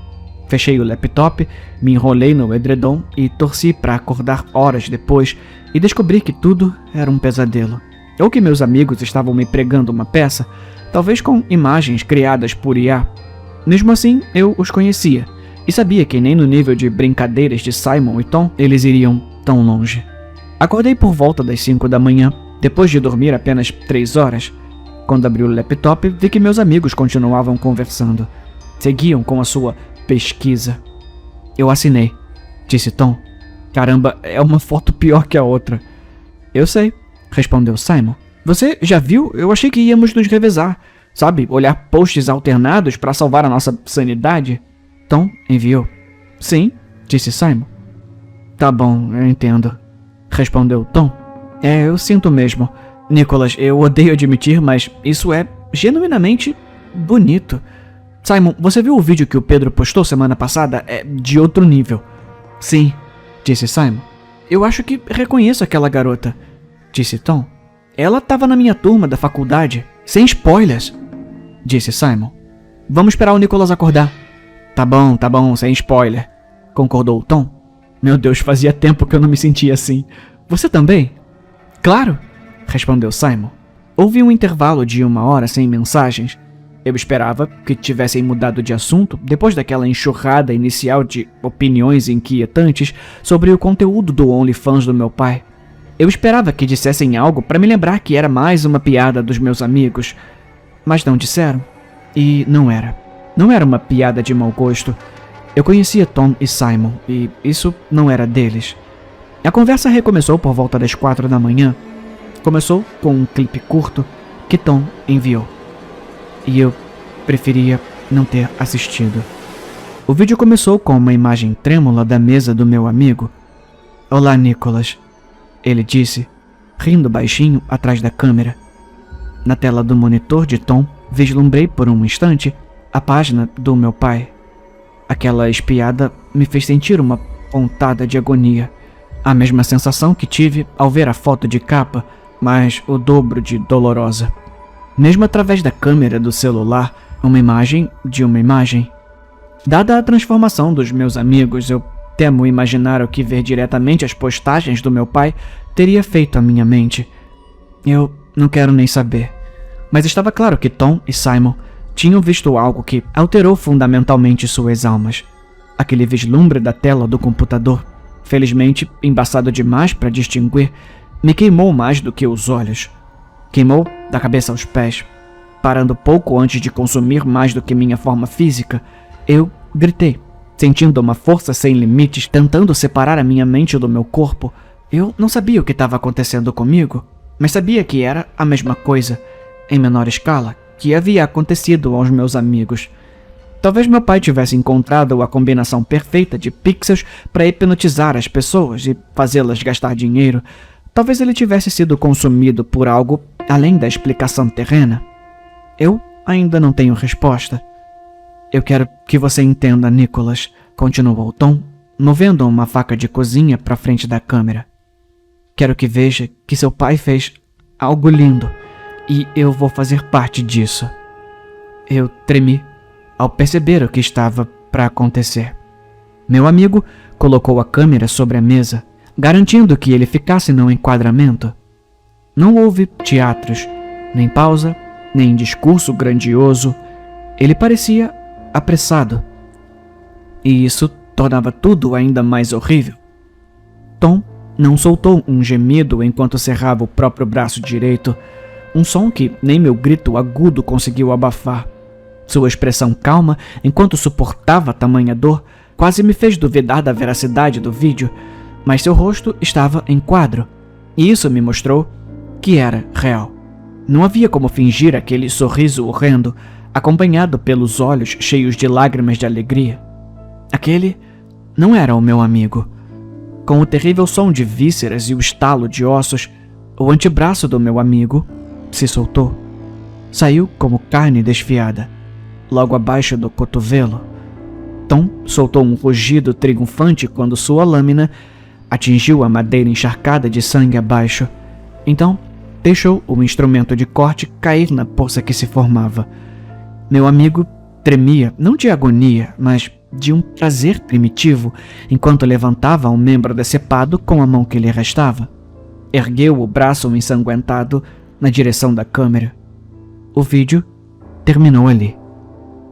Fechei o laptop, me enrolei no edredom e torci para acordar horas depois e descobri que tudo era um pesadelo. Ou que meus amigos estavam me pregando uma peça, talvez com imagens criadas por IA. Mesmo assim, eu os conhecia e sabia que nem no nível de brincadeiras de Simon e Tom eles iriam tão longe. Acordei por volta das 5 da manhã, depois de dormir apenas 3 horas. Quando abri o laptop, vi que meus amigos continuavam conversando. Seguiam com a sua pesquisa. Eu assinei, disse Tom. Caramba, é uma foto pior que a outra. Eu sei, respondeu Simon. Você já viu? Eu achei que íamos nos revezar. Sabe, olhar posts alternados para salvar a nossa sanidade. Tom enviou. Sim, disse Simon. Tá bom, eu entendo, respondeu Tom. Eu sinto mesmo. Nicholas, eu odeio admitir, mas isso é genuinamente bonito. Simon, você viu o vídeo que o Pedro postou semana passada? É de outro nível. Sim, disse Simon. Eu acho que reconheço aquela garota, disse Tom. Ela estava na minha turma da faculdade. Sem spoilers, disse Simon. Vamos esperar o Nicholas acordar. Tá bom, sem spoiler, concordou Tom. Meu Deus, fazia tempo que eu não me sentia assim. Você também? Claro, respondeu Simon. Houve um intervalo de 1 hora sem mensagens. Eu esperava que tivessem mudado de assunto depois daquela enxurrada inicial de opiniões inquietantes sobre o conteúdo do OnlyFans do meu pai. Eu esperava que dissessem algo para me lembrar que era mais uma piada dos meus amigos, mas não disseram. E não era. Não era uma piada de mau gosto. Eu conhecia Tom e Simon, e isso não era deles. A conversa recomeçou por volta das 4 da manhã. Começou com um clipe curto que Tom enviou. E eu preferia não ter assistido. O vídeo começou com uma imagem trêmula da mesa do meu amigo. Olá, Nicholas, ele disse, rindo baixinho atrás da câmera. Na tela do monitor de Tom, vislumbrei por um instante a página do meu pai. Aquela espiada me fez sentir uma pontada de agonia. A mesma sensação que tive ao ver a foto de capa, mas o dobro de dolorosa. Mesmo através da câmera do celular, Uma imagem de uma imagem. Dada a transformação dos meus amigos, eu temo imaginar o que ver diretamente as postagens do meu pai teria feito à minha mente. Eu não quero nem saber. Mas estava claro que Tom e Simon tinham visto algo que alterou fundamentalmente suas almas. Aquele vislumbre da tela do computador, felizmente embaçado demais para distinguir, me queimou mais do que os olhos. Queimou da cabeça aos pés. Parando pouco antes de consumir mais do que minha forma física, eu gritei, sentindo uma força sem limites tentando separar a minha mente do meu corpo. Eu não sabia o que estava acontecendo comigo, mas sabia que era a mesma coisa, em menor escala, que havia acontecido aos meus amigos. Talvez meu pai tivesse encontrado a combinação perfeita de pixels para hipnotizar as pessoas e fazê-las gastar dinheiro. Talvez ele tivesse sido consumido por algo além da explicação terrena. Eu ainda não tenho resposta. Eu quero que você entenda, Nicholas, continuou Tom, movendo uma faca de cozinha para frente da câmera. Quero que veja que seu pai fez algo lindo e eu vou fazer parte disso. Eu tremi ao perceber o que estava para acontecer. Meu amigo colocou a câmera sobre a mesa, garantindo que ele ficasse no enquadramento. Não houve teatros, nem pausa, nem discurso grandioso. Ele parecia apressado. E isso tornava tudo ainda mais horrível. Tom não soltou um gemido enquanto cerrava o próprio braço direito, um som que nem meu grito agudo conseguiu abafar. Sua expressão calma, enquanto suportava tamanha dor, quase me fez duvidar da veracidade do vídeo, mas seu rosto estava em quadro, e isso me mostrou que era real. Não havia como fingir aquele sorriso horrendo, acompanhado pelos olhos cheios de lágrimas de alegria. Aquele não era o meu amigo. Com o terrível som de vísceras e o estalo de ossos, o antebraço do meu amigo se soltou. Saiu como carne desfiada, logo abaixo do cotovelo. Tom soltou um rugido triunfante quando sua lâmina atingiu a madeira encharcada de sangue abaixo. Então, deixou o instrumento de corte cair na poça que se formava. Meu amigo tremia, não de agonia, mas de um prazer primitivo, enquanto levantava um membro decepado com a mão que lhe restava. Ergueu o braço ensanguentado na direção da câmera. O vídeo terminou ali.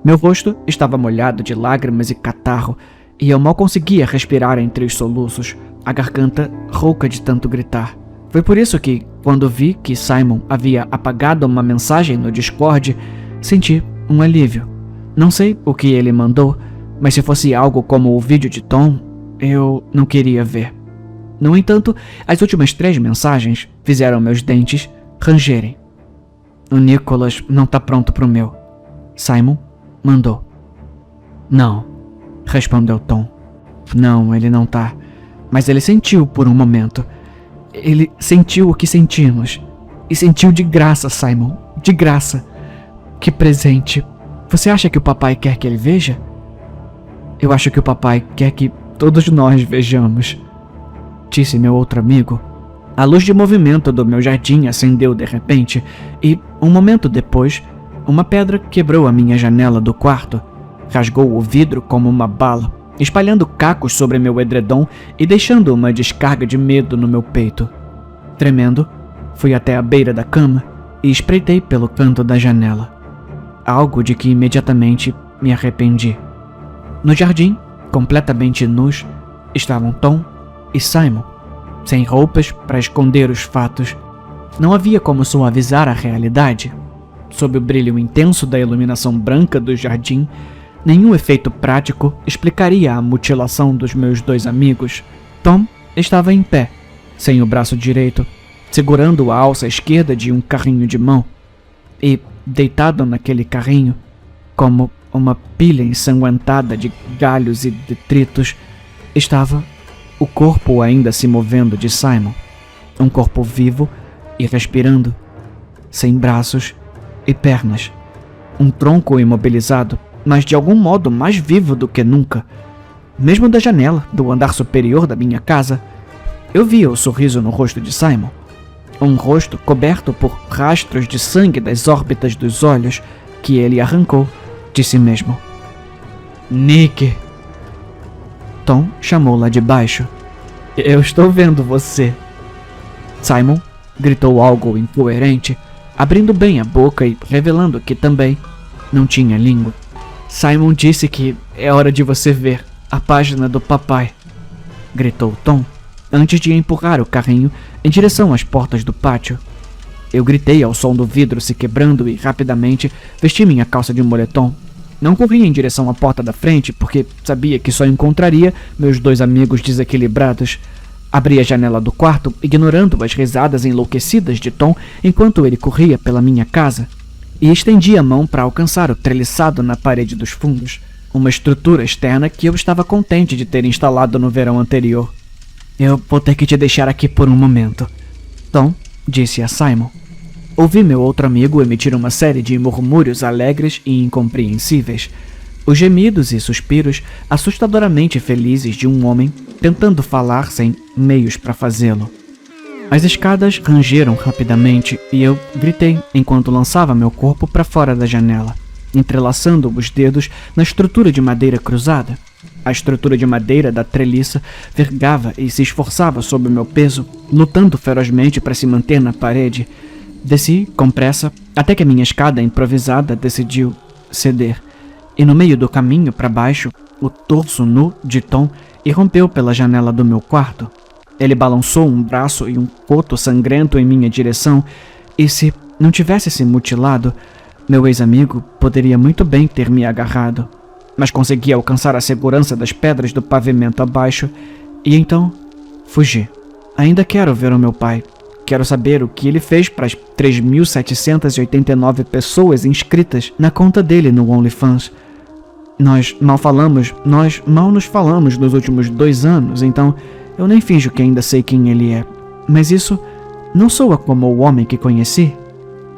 Meu rosto estava molhado de lágrimas e catarro, e eu mal conseguia respirar entre os soluços, a garganta rouca de tanto gritar. Foi por isso que, quando vi que Simon havia apagado uma mensagem no Discord, senti um alívio. Não sei o que ele mandou, mas se fosse algo como o vídeo de Tom, eu não queria ver. No entanto, as últimas 3 mensagens fizeram meus dentes rangerem. O Nicholas não tá pronto pro meu. Simon mandou. Não, respondeu Tom. Não, ele não tá. Mas ele sentiu por um momento. Ele sentiu o que sentimos. E sentiu de graça, Simon. De graça. Que presente. Você acha que o papai quer que ele veja? Eu acho que o papai quer que todos nós vejamos, disse meu outro amigo. A luz de movimento do meu jardim acendeu de repente e, um momento depois, uma pedra quebrou a minha janela do quarto, rasgou o vidro como uma bala, espalhando cacos sobre meu edredom e deixando uma descarga de medo no meu peito. Tremendo, fui até a beira da cama e espreitei pelo canto da janela. Algo de que imediatamente me arrependi. No jardim, completamente nus, estavam Tom e Simon, sem roupas para esconder os fatos. Não havia como suavizar a realidade. Sob o brilho intenso da iluminação branca do jardim, nenhum efeito prático explicaria a mutilação dos meus 2 amigos. Tom estava em pé, sem o braço direito, segurando a alça esquerda de um carrinho de mão. E, deitado naquele carrinho, como uma pilha ensanguentada de galhos e detritos, estava o corpo ainda se movendo de Simon. Um corpo vivo e respirando, sem braços e pernas. Um tronco imobilizado, mas de algum modo mais vivo do que nunca. Mesmo da janela do andar superior da minha casa, eu via o sorriso no rosto de Simon. Um rosto coberto por rastros de sangue das órbitas dos olhos que ele arrancou disse mesmo. Nick! Tom chamou lá de baixo. Eu estou vendo você. Simon gritou algo incoerente, abrindo bem a boca e revelando que também não tinha língua. Simon disse que é hora de você ver a página do papai, gritou Tom, antes de empurrar o carrinho em direção às portas do pátio. Eu gritei ao som do vidro se quebrando e rapidamente vesti minha calça de moletom. Não corri em direção à porta da frente porque sabia que só encontraria meus 2 amigos desequilibrados. Abri a janela do quarto, ignorando as risadas enlouquecidas de Tom enquanto ele corria pela minha casa, e estendi a mão para alcançar o treliçado na parede dos fundos, uma estrutura externa que eu estava contente de ter instalado no verão anterior. Eu vou ter que te deixar aqui por um momento, Tom disse a Simon. Ouvi meu outro amigo emitir uma série de murmúrios alegres e incompreensíveis, os gemidos e suspiros assustadoramente felizes de um homem tentando falar sem meios para fazê-lo. As escadas rangeram rapidamente e eu gritei enquanto lançava meu corpo para fora da janela, entrelaçando os dedos na estrutura de madeira cruzada. A estrutura de madeira da treliça vergava e se esforçava sob o meu peso, lutando ferozmente para se manter na parede. Desci com pressa até que a minha escada improvisada decidiu ceder, e no meio do caminho para baixo, o torso nu de Tom irrompeu pela janela do meu quarto. Ele balançou um braço e um coto sangrento em minha direção, e se não tivesse se mutilado, meu ex-amigo poderia muito bem ter me agarrado. Mas consegui alcançar a segurança das pedras do pavimento abaixo, e então fugi. Ainda quero ver o meu pai. Quero saber o que ele fez para as 3.789 pessoas inscritas na conta dele no OnlyFans. Nós mal nos falamos nos últimos 2 anos, então eu nem finjo que ainda sei quem ele é. Mas isso não soa como o homem que conheci.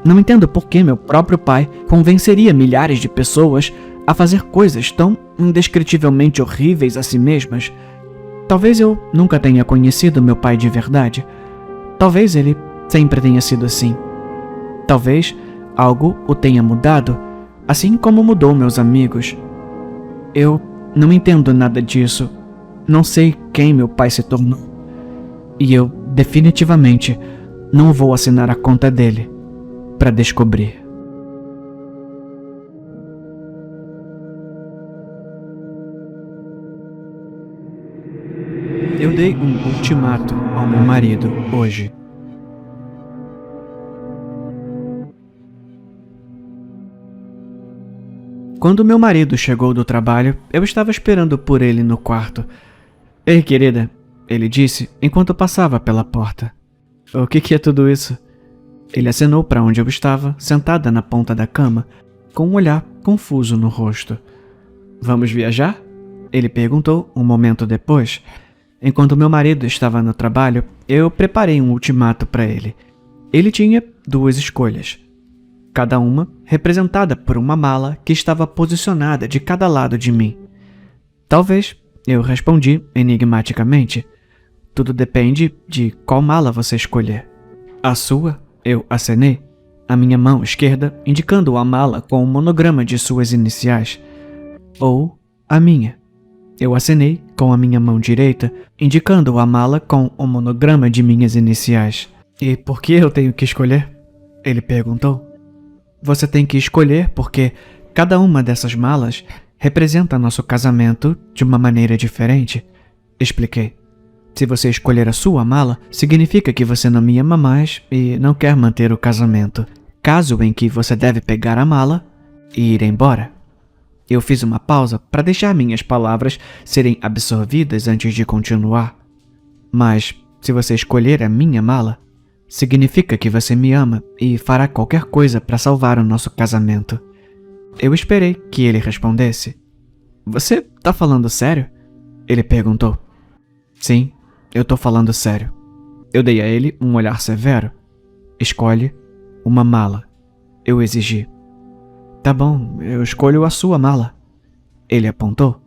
Não entendo por que meu próprio pai convenceria milhares de pessoas a fazer coisas tão indescritivelmente horríveis a si mesmas. Talvez eu nunca tenha conhecido meu pai de verdade. Talvez ele sempre tenha sido assim. Talvez algo o tenha mudado, assim como mudou meus amigos. Eu não entendo nada disso. Não sei quem meu pai se tornou. E eu, definitivamente, não vou assinar a conta dele para descobrir. Eu dei um ultimato ao meu marido hoje. Quando meu marido chegou do trabalho, eu estava esperando por ele no quarto. Ei, querida, ele disse enquanto passava pela porta. O que é tudo isso? Ele acenou para onde eu estava, sentada na ponta da cama, com um olhar confuso no rosto. Vamos viajar? Ele perguntou um momento depois. Enquanto meu marido estava no trabalho, eu preparei um ultimato para ele. Ele tinha 2 escolhas, cada uma representada por uma mala que estava posicionada de cada lado de mim. Talvez, eu respondi enigmaticamente. Tudo depende de qual mala você escolher. A sua, eu acenei, a minha mão esquerda indicando a mala com o monograma de suas iniciais. Ou a minha. Eu acenei com a minha mão direita, indicando a mala com o monograma de minhas iniciais. E por que eu tenho que escolher? Ele perguntou. Você tem que escolher porque cada uma dessas malas representa nosso casamento de uma maneira diferente. Expliquei. Se você escolher a sua mala, significa que você não me ama mais e não quer manter o casamento. Caso em que você deve pegar a mala e ir embora. Eu fiz uma pausa para deixar minhas palavras serem absorvidas antes de continuar. Mas, se você escolher a minha mala, significa que você me ama e fará qualquer coisa para salvar o nosso casamento. Eu esperei que ele respondesse. Você tá falando sério? Ele perguntou. Sim, eu tô falando sério. Eu dei a ele um olhar severo. Escolhe uma mala. Eu exigi. Tá bom, eu escolho a sua mala. Ele apontou.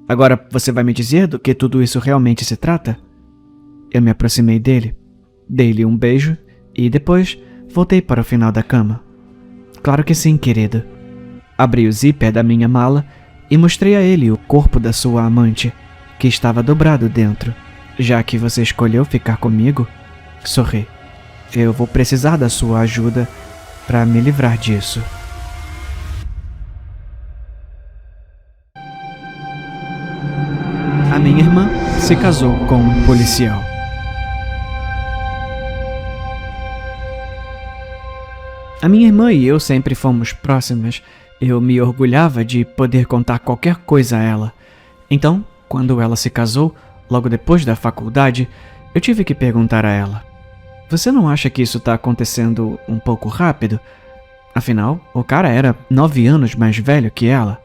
Agora você vai me dizer do que tudo isso realmente se trata? Eu me aproximei dele, dei-lhe um beijo e depois voltei para o final da cama. Claro que sim, querido. Abri o zíper da minha mala e mostrei a ele o corpo da sua amante, que estava dobrado dentro. Já que você escolheu ficar comigo, sorri. Eu vou precisar da sua ajuda para me livrar disso. A minha irmã se casou com um policial. A minha irmã e eu sempre fomos próximas. Eu me orgulhava de poder contar qualquer coisa a ela. Então, quando ela se casou, logo depois da faculdade, eu tive que perguntar a ela: você não acha que isso está acontecendo um pouco rápido? Afinal, o cara era 9 anos mais velho que ela.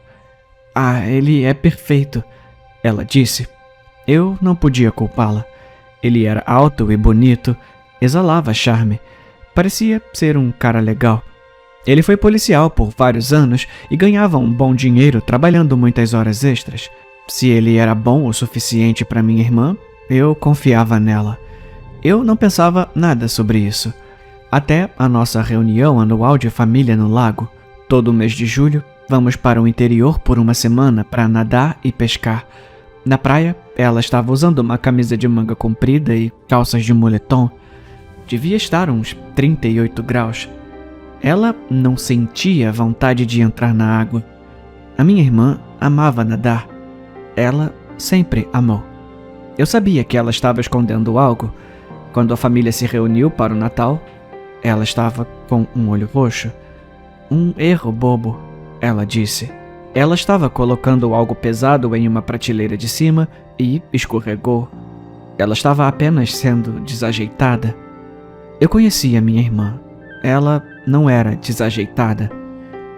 Ah, ele é perfeito, ela disse. Eu não podia culpá-la. Ele era alto e bonito, exalava charme. Parecia ser um cara legal. Ele foi policial por vários anos e ganhava um bom dinheiro trabalhando muitas horas extras. Se ele era bom o suficiente para minha irmã, eu confiava nela. Eu não pensava nada sobre isso. Até a nossa reunião anual de família no lago. Todo mês de julho, vamos para o interior por uma semana para nadar e pescar. Na praia, ela estava usando uma camisa de manga comprida e calças de moletom. Devia estar uns 38 graus. Ela não sentia vontade de entrar na água. A minha irmã amava nadar. Ela sempre amou. Eu sabia que ela estava escondendo algo. Quando a família se reuniu para o Natal, ela estava com um olho roxo. Um erro bobo, ela disse. Ela estava colocando algo pesado em uma prateleira de cima e escorregou. Ela estava apenas sendo desajeitada. Eu conhecia minha irmã. Ela não era desajeitada.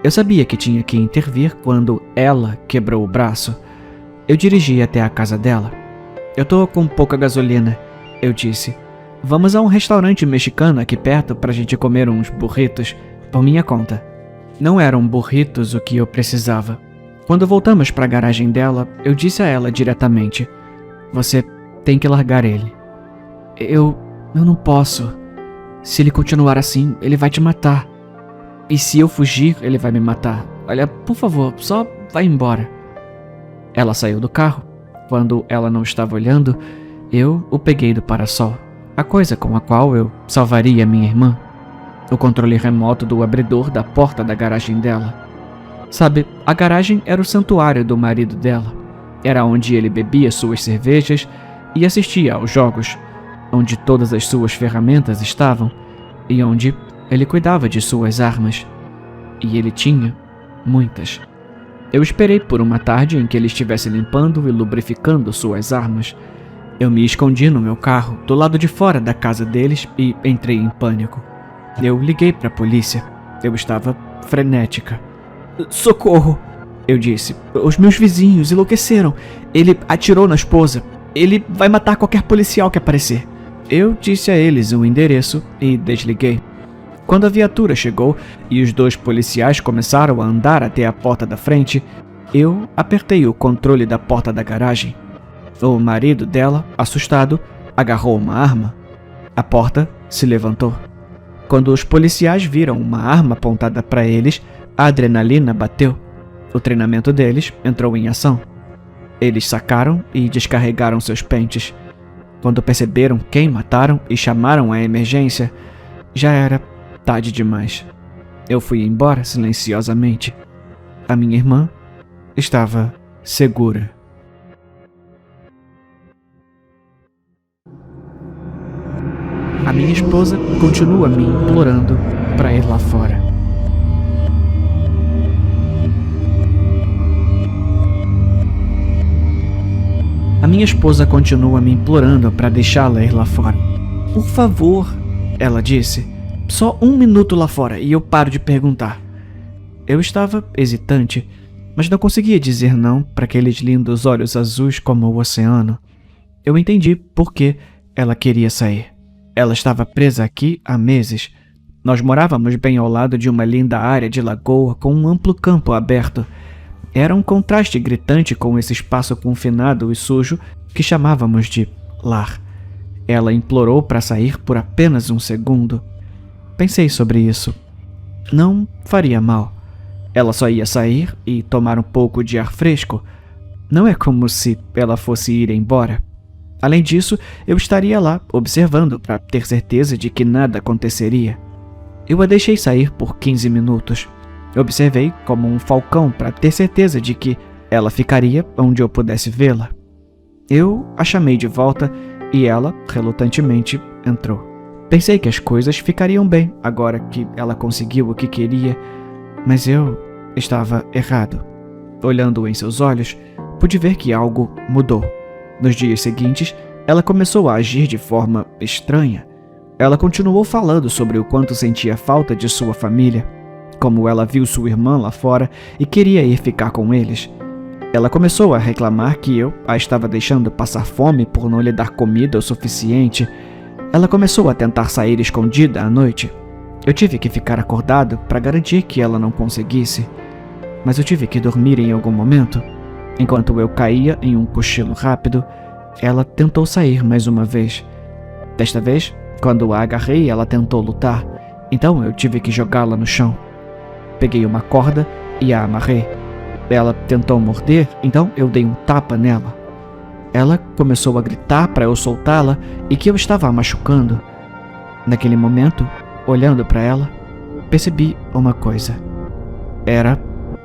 Eu sabia que tinha que intervir quando ela quebrou o braço. Eu dirigi até a casa dela. Eu tô com pouca gasolina, eu disse. Vamos a um restaurante mexicano aqui perto pra gente comer uns burritos, por minha conta. Não eram burritos o que eu precisava. Quando voltamos para a garagem dela, eu disse a ela diretamente: você tem que largar ele. Eu não posso. Se ele continuar assim, ele vai te matar. E se eu fugir, ele vai me matar. Olha, por favor, só vai embora. Ela saiu do carro. Quando ela não estava olhando, eu o peguei do parasol. A coisa com a qual eu salvaria minha irmã. O controle remoto do abridor da porta da garagem dela. Sabe, a garagem era o santuário do marido dela. Era onde ele bebia suas cervejas e assistia aos jogos, onde todas as suas ferramentas estavam e onde ele cuidava de suas armas. E ele tinha muitas. Eu esperei por uma tarde em que ele estivesse limpando e lubrificando suas armas. Eu me escondi no meu carro, do lado de fora da casa deles, e entrei em pânico. Eu liguei para a polícia. Eu estava frenética. Socorro! Eu disse. Os meus vizinhos enlouqueceram. Ele atirou na esposa. Ele vai matar qualquer policial que aparecer. Eu disse a eles o endereço e desliguei. Quando a viatura chegou e os 2 policiais começaram a andar até a porta da frente, eu apertei o controle da porta da garagem. O marido dela, assustado, agarrou uma arma. A porta se levantou. Quando os policiais viram uma arma apontada para eles, a adrenalina bateu. O treinamento deles entrou em ação. Eles sacaram e descarregaram seus pentes. Quando perceberam quem mataram e chamaram a emergência, já era tarde demais. Eu fui embora silenciosamente. A minha irmã estava segura. A minha esposa continua me implorando para ir lá fora. A minha esposa continua me implorando para deixá-la ir lá fora. Por favor, ela disse. Só 1 minuto lá fora e eu paro de perguntar. Eu estava hesitante, mas não conseguia dizer não para aqueles lindos olhos azuis como o oceano. Eu entendi por que ela queria sair. Ela estava presa aqui há meses. Nós morávamos bem ao lado de uma linda área de lagoa com um amplo campo aberto. Era um contraste gritante com esse espaço confinado e sujo que chamávamos de lar. Ela implorou para sair por apenas 1 segundo. Pensei sobre isso. Não faria mal. Ela só ia sair e tomar um pouco de ar fresco. Não é como se ela fosse ir embora. Além disso, eu estaria lá, observando para ter certeza de que nada aconteceria. Eu a deixei sair por 15 minutos. Observei como um falcão para ter certeza de que ela ficaria onde eu pudesse vê-la. Eu a chamei de volta e ela, relutantemente, entrou. Pensei que as coisas ficariam bem agora que ela conseguiu o que queria, mas eu estava errado. Olhando em seus olhos, pude ver que algo mudou. Nos dias seguintes, ela começou a agir de forma estranha. Ela continuou falando sobre o quanto sentia falta de sua família, como ela viu sua irmã lá fora e queria ir ficar com eles. Ela começou a reclamar que eu a estava deixando passar fome por não lhe dar comida o suficiente. Ela começou a tentar sair escondida à noite. Eu tive que ficar acordado para garantir que ela não conseguisse, mas eu tive que dormir em algum momento. Enquanto eu caía em um cochilo rápido, ela tentou sair mais uma vez. Desta vez, quando a agarrei, ela tentou lutar, então eu tive que jogá-la no chão. Peguei uma corda e a amarrei. Ela tentou morder, então eu dei um tapa nela. Ela começou a gritar para eu soltá-la e que eu estava a machucando. Naquele momento, olhando para ela, percebi uma coisa. Era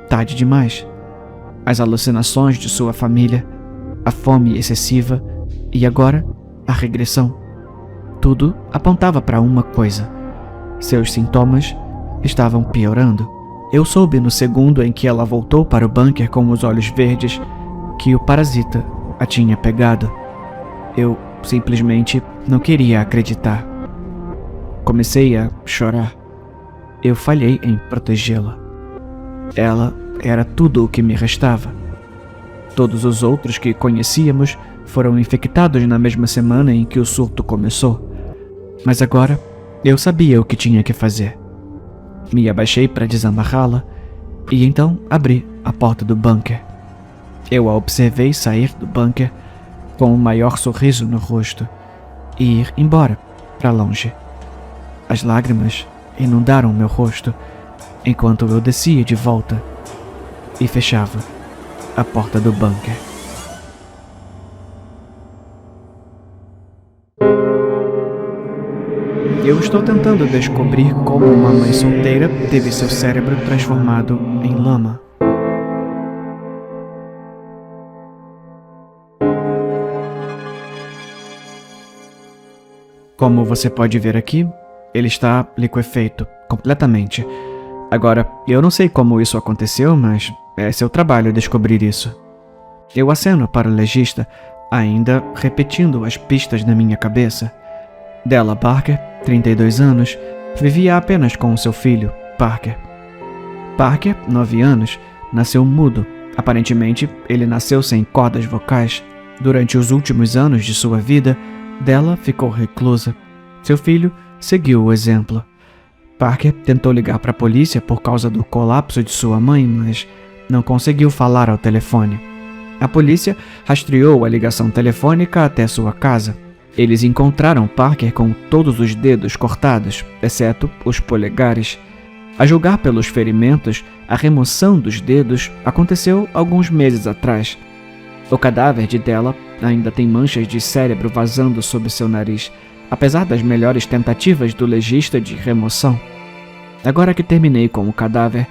tarde demais. As alucinações de sua família, a fome excessiva e agora a regressão. Tudo apontava para uma coisa. Seus sintomas estavam piorando. Eu soube no segundo em que ela voltou para o bunker com os olhos verdes que o parasita a tinha pegado. Eu simplesmente não queria acreditar. Comecei a chorar. Eu falhei em protegê-la. Ela era tudo o que me restava. Todos os outros que conhecíamos foram infectados na mesma semana em que o surto começou. Mas agora eu sabia o que tinha que fazer. Me abaixei para desamarrá-la e então abri a porta do bunker. Eu a observei sair do bunker com o maior sorriso no rosto e ir embora para longe. As lágrimas inundaram meu rosto enquanto eu descia de volta e fechava a porta do bunker. Eu estou tentando descobrir como uma mãe solteira teve seu cérebro transformado em lama. Como você pode ver aqui, ele está liquefeito completamente. Agora, eu não sei como isso aconteceu, mas é seu trabalho descobrir isso. Eu aceno para o legista, ainda repetindo as pistas na minha cabeça. Della Parker, 32 anos, vivia apenas com seu filho, Parker. Parker, 9 anos, nasceu mudo. Aparentemente, ele nasceu sem cordas vocais. Durante os últimos anos de sua vida, Della ficou reclusa. Seu filho seguiu o exemplo. Parker tentou ligar para a polícia por causa do colapso de sua mãe, mas não conseguiu falar ao telefone. A polícia rastreou a ligação telefônica até sua casa. Eles encontraram Parker com todos os dedos cortados, exceto os polegares. A julgar pelos ferimentos, a remoção dos dedos aconteceu alguns meses atrás. O cadáver de Della ainda tem manchas de cérebro vazando sob seu nariz, apesar das melhores tentativas do legista de remoção. Agora que terminei com o cadáver,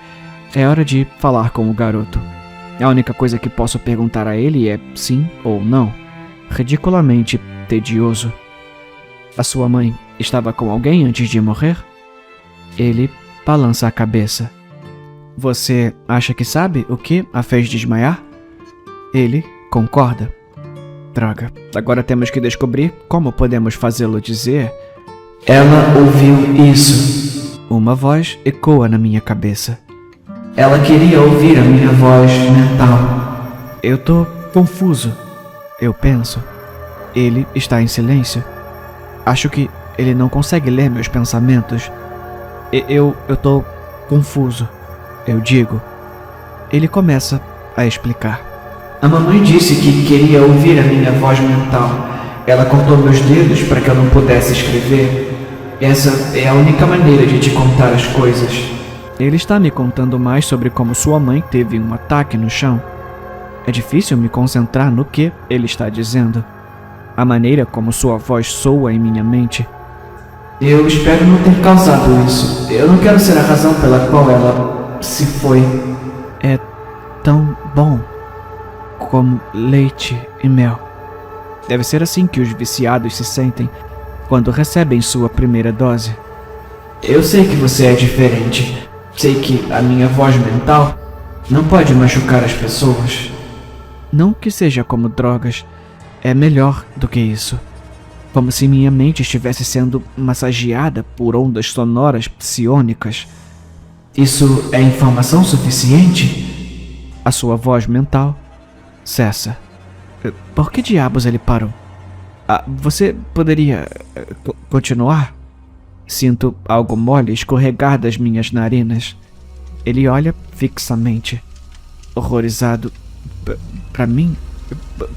é hora de falar com o garoto. A única coisa que posso perguntar a ele é sim ou não. Ridiculamente tedioso. A sua mãe estava com alguém antes de morrer? Ele balança a cabeça. Você acha que sabe o que a fez desmaiar? Ele concorda. Droga, agora temos que descobrir como podemos fazê-lo dizer. Ela ouviu isso. Uma voz ecoa na minha cabeça. Ela queria ouvir a minha voz mental. Eu tô confuso. Eu penso. Ele está em silêncio. Acho que ele não consegue ler meus pensamentos. Eu tô confuso. Eu digo. Ele começa a explicar. A mamãe disse que queria ouvir a minha voz mental. Ela cortou meus dedos para que eu não pudesse escrever. Essa é a única maneira de te contar as coisas. Ele está me contando mais sobre como sua mãe teve um ataque no chão. É difícil me concentrar no que ele está dizendo. A maneira como sua voz soa em minha mente. Eu espero não ter causado isso. Eu não quero ser a razão pela qual ela se foi. É tão bom como leite e mel. Deve ser assim que os viciados se sentem quando recebem sua primeira dose. Eu sei que você é diferente. Sei que a minha voz mental não pode machucar as pessoas. Não que seja como drogas, é melhor do que isso. Como se minha mente estivesse sendo massageada por ondas sonoras psiônicas. Isso é informação suficiente? A sua voz mental cessa. Por que diabos ele parou? Você poderia continuar? Sinto algo mole escorregar das minhas narinas. Ele olha fixamente, horrorizado. Pra mim?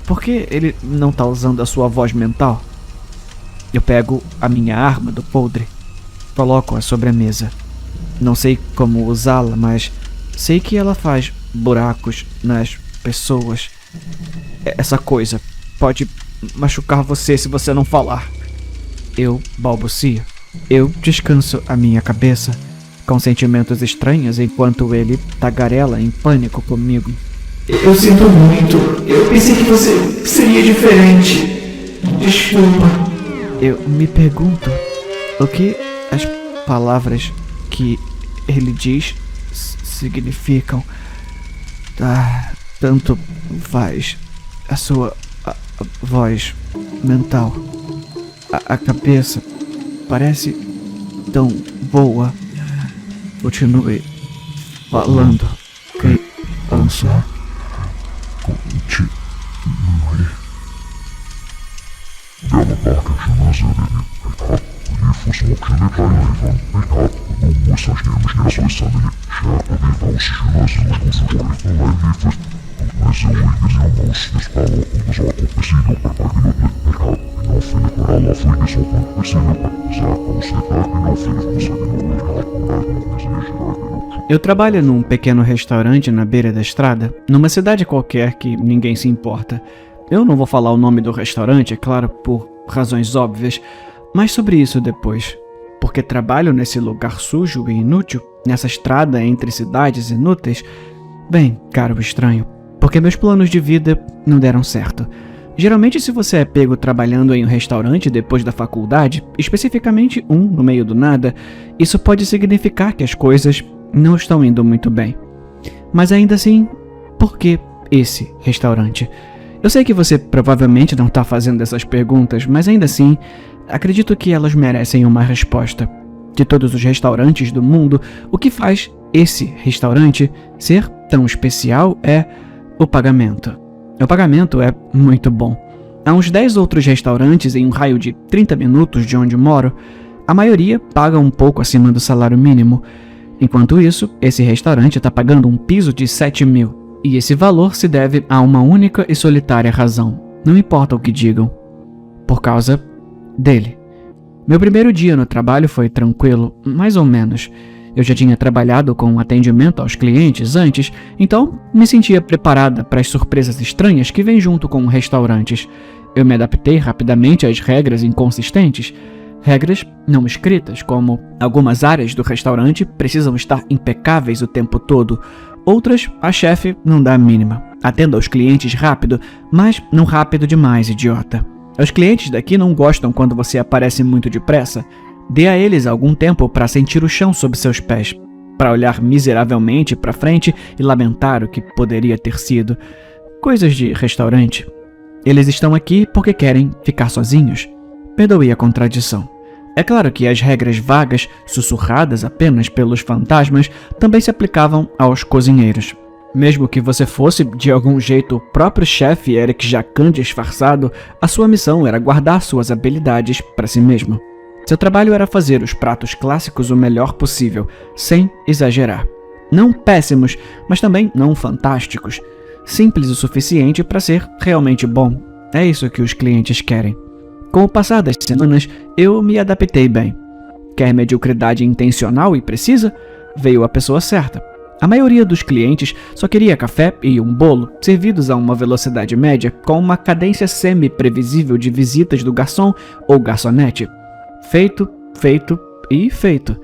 Por que ele não tá usando a sua voz mental? Eu pego a minha arma do podre, coloco-a sobre a mesa. Não sei como usá-la, mas sei que ela faz buracos nas pessoas. Essa coisa pode machucar você se você não falar. Eu balbucio. Eu descanso a minha cabeça, com sentimentos estranhos, enquanto ele tagarela em pânico comigo. Eu sinto muito. Eu pensei que você seria diferente. Desculpa. Eu me pergunto o que as palavras que ele diz significam. Tanto faz a sua voz mental. A cabeça parece tão boa. Continue falando. Criança. Eu trabalho num pequeno restaurante na beira da estrada, numa cidade qualquer que ninguém se importa. Eu não vou falar o nome do restaurante, é claro, por razões óbvias, mas sobre isso depois. Porque trabalho nesse lugar sujo e inútil, nessa estrada entre cidades inúteis? Bem, caro estranho, porque meus planos de vida não deram certo. Geralmente, se você é pego trabalhando em um restaurante depois da faculdade, especificamente um no meio do nada, isso pode significar que as coisas não estão indo muito bem. Mas ainda assim, por que esse restaurante? Eu sei que você provavelmente não está fazendo essas perguntas, mas ainda assim, acredito que elas merecem uma resposta. De todos os restaurantes do mundo, o que faz esse restaurante ser tão especial é o pagamento. O pagamento é muito bom. Há uns 10 outros restaurantes em um raio de 30 minutos de onde moro. A maioria paga um pouco acima do salário mínimo. Enquanto isso, esse restaurante está pagando um piso de 7 mil. E esse valor se deve a uma única e solitária razão. Não importa o que digam. Por causa dele. Meu primeiro dia no trabalho foi tranquilo, mais ou menos. Eu já tinha trabalhado com atendimento aos clientes antes, então me sentia preparada para as surpresas estranhas que vêm junto com restaurantes. Eu me adaptei rapidamente às regras inconsistentes. Regras não escritas, como algumas áreas do restaurante precisam estar impecáveis o tempo todo. Outras, a chefe não dá a mínima. Atenda aos clientes rápido, mas não rápido demais, idiota. Os clientes daqui não gostam quando você aparece muito depressa. Dê a eles algum tempo para sentir o chão sob seus pés, para olhar miseravelmente para frente e lamentar o que poderia ter sido. Coisas de restaurante. Eles estão aqui porque querem ficar sozinhos. Perdoe a contradição. É claro que as regras vagas, sussurradas apenas pelos fantasmas, também se aplicavam aos cozinheiros. Mesmo que você fosse, de algum jeito, o próprio chefe Eric Jacan disfarçado, a sua missão era guardar suas habilidades para si mesmo. Seu trabalho era fazer os pratos clássicos o melhor possível, sem exagerar. Não péssimos, mas também não fantásticos. Simples o suficiente para ser realmente bom. É isso que os clientes querem. Com o passar das semanas, eu me adaptei bem. Quer mediocridade intencional e precisa? veio a pessoa certa. A maioria dos clientes só queria café e um bolo, servidos a uma velocidade média, com uma cadência semi-previsível de visitas do garçom ou garçonete. Feito, feito e feito.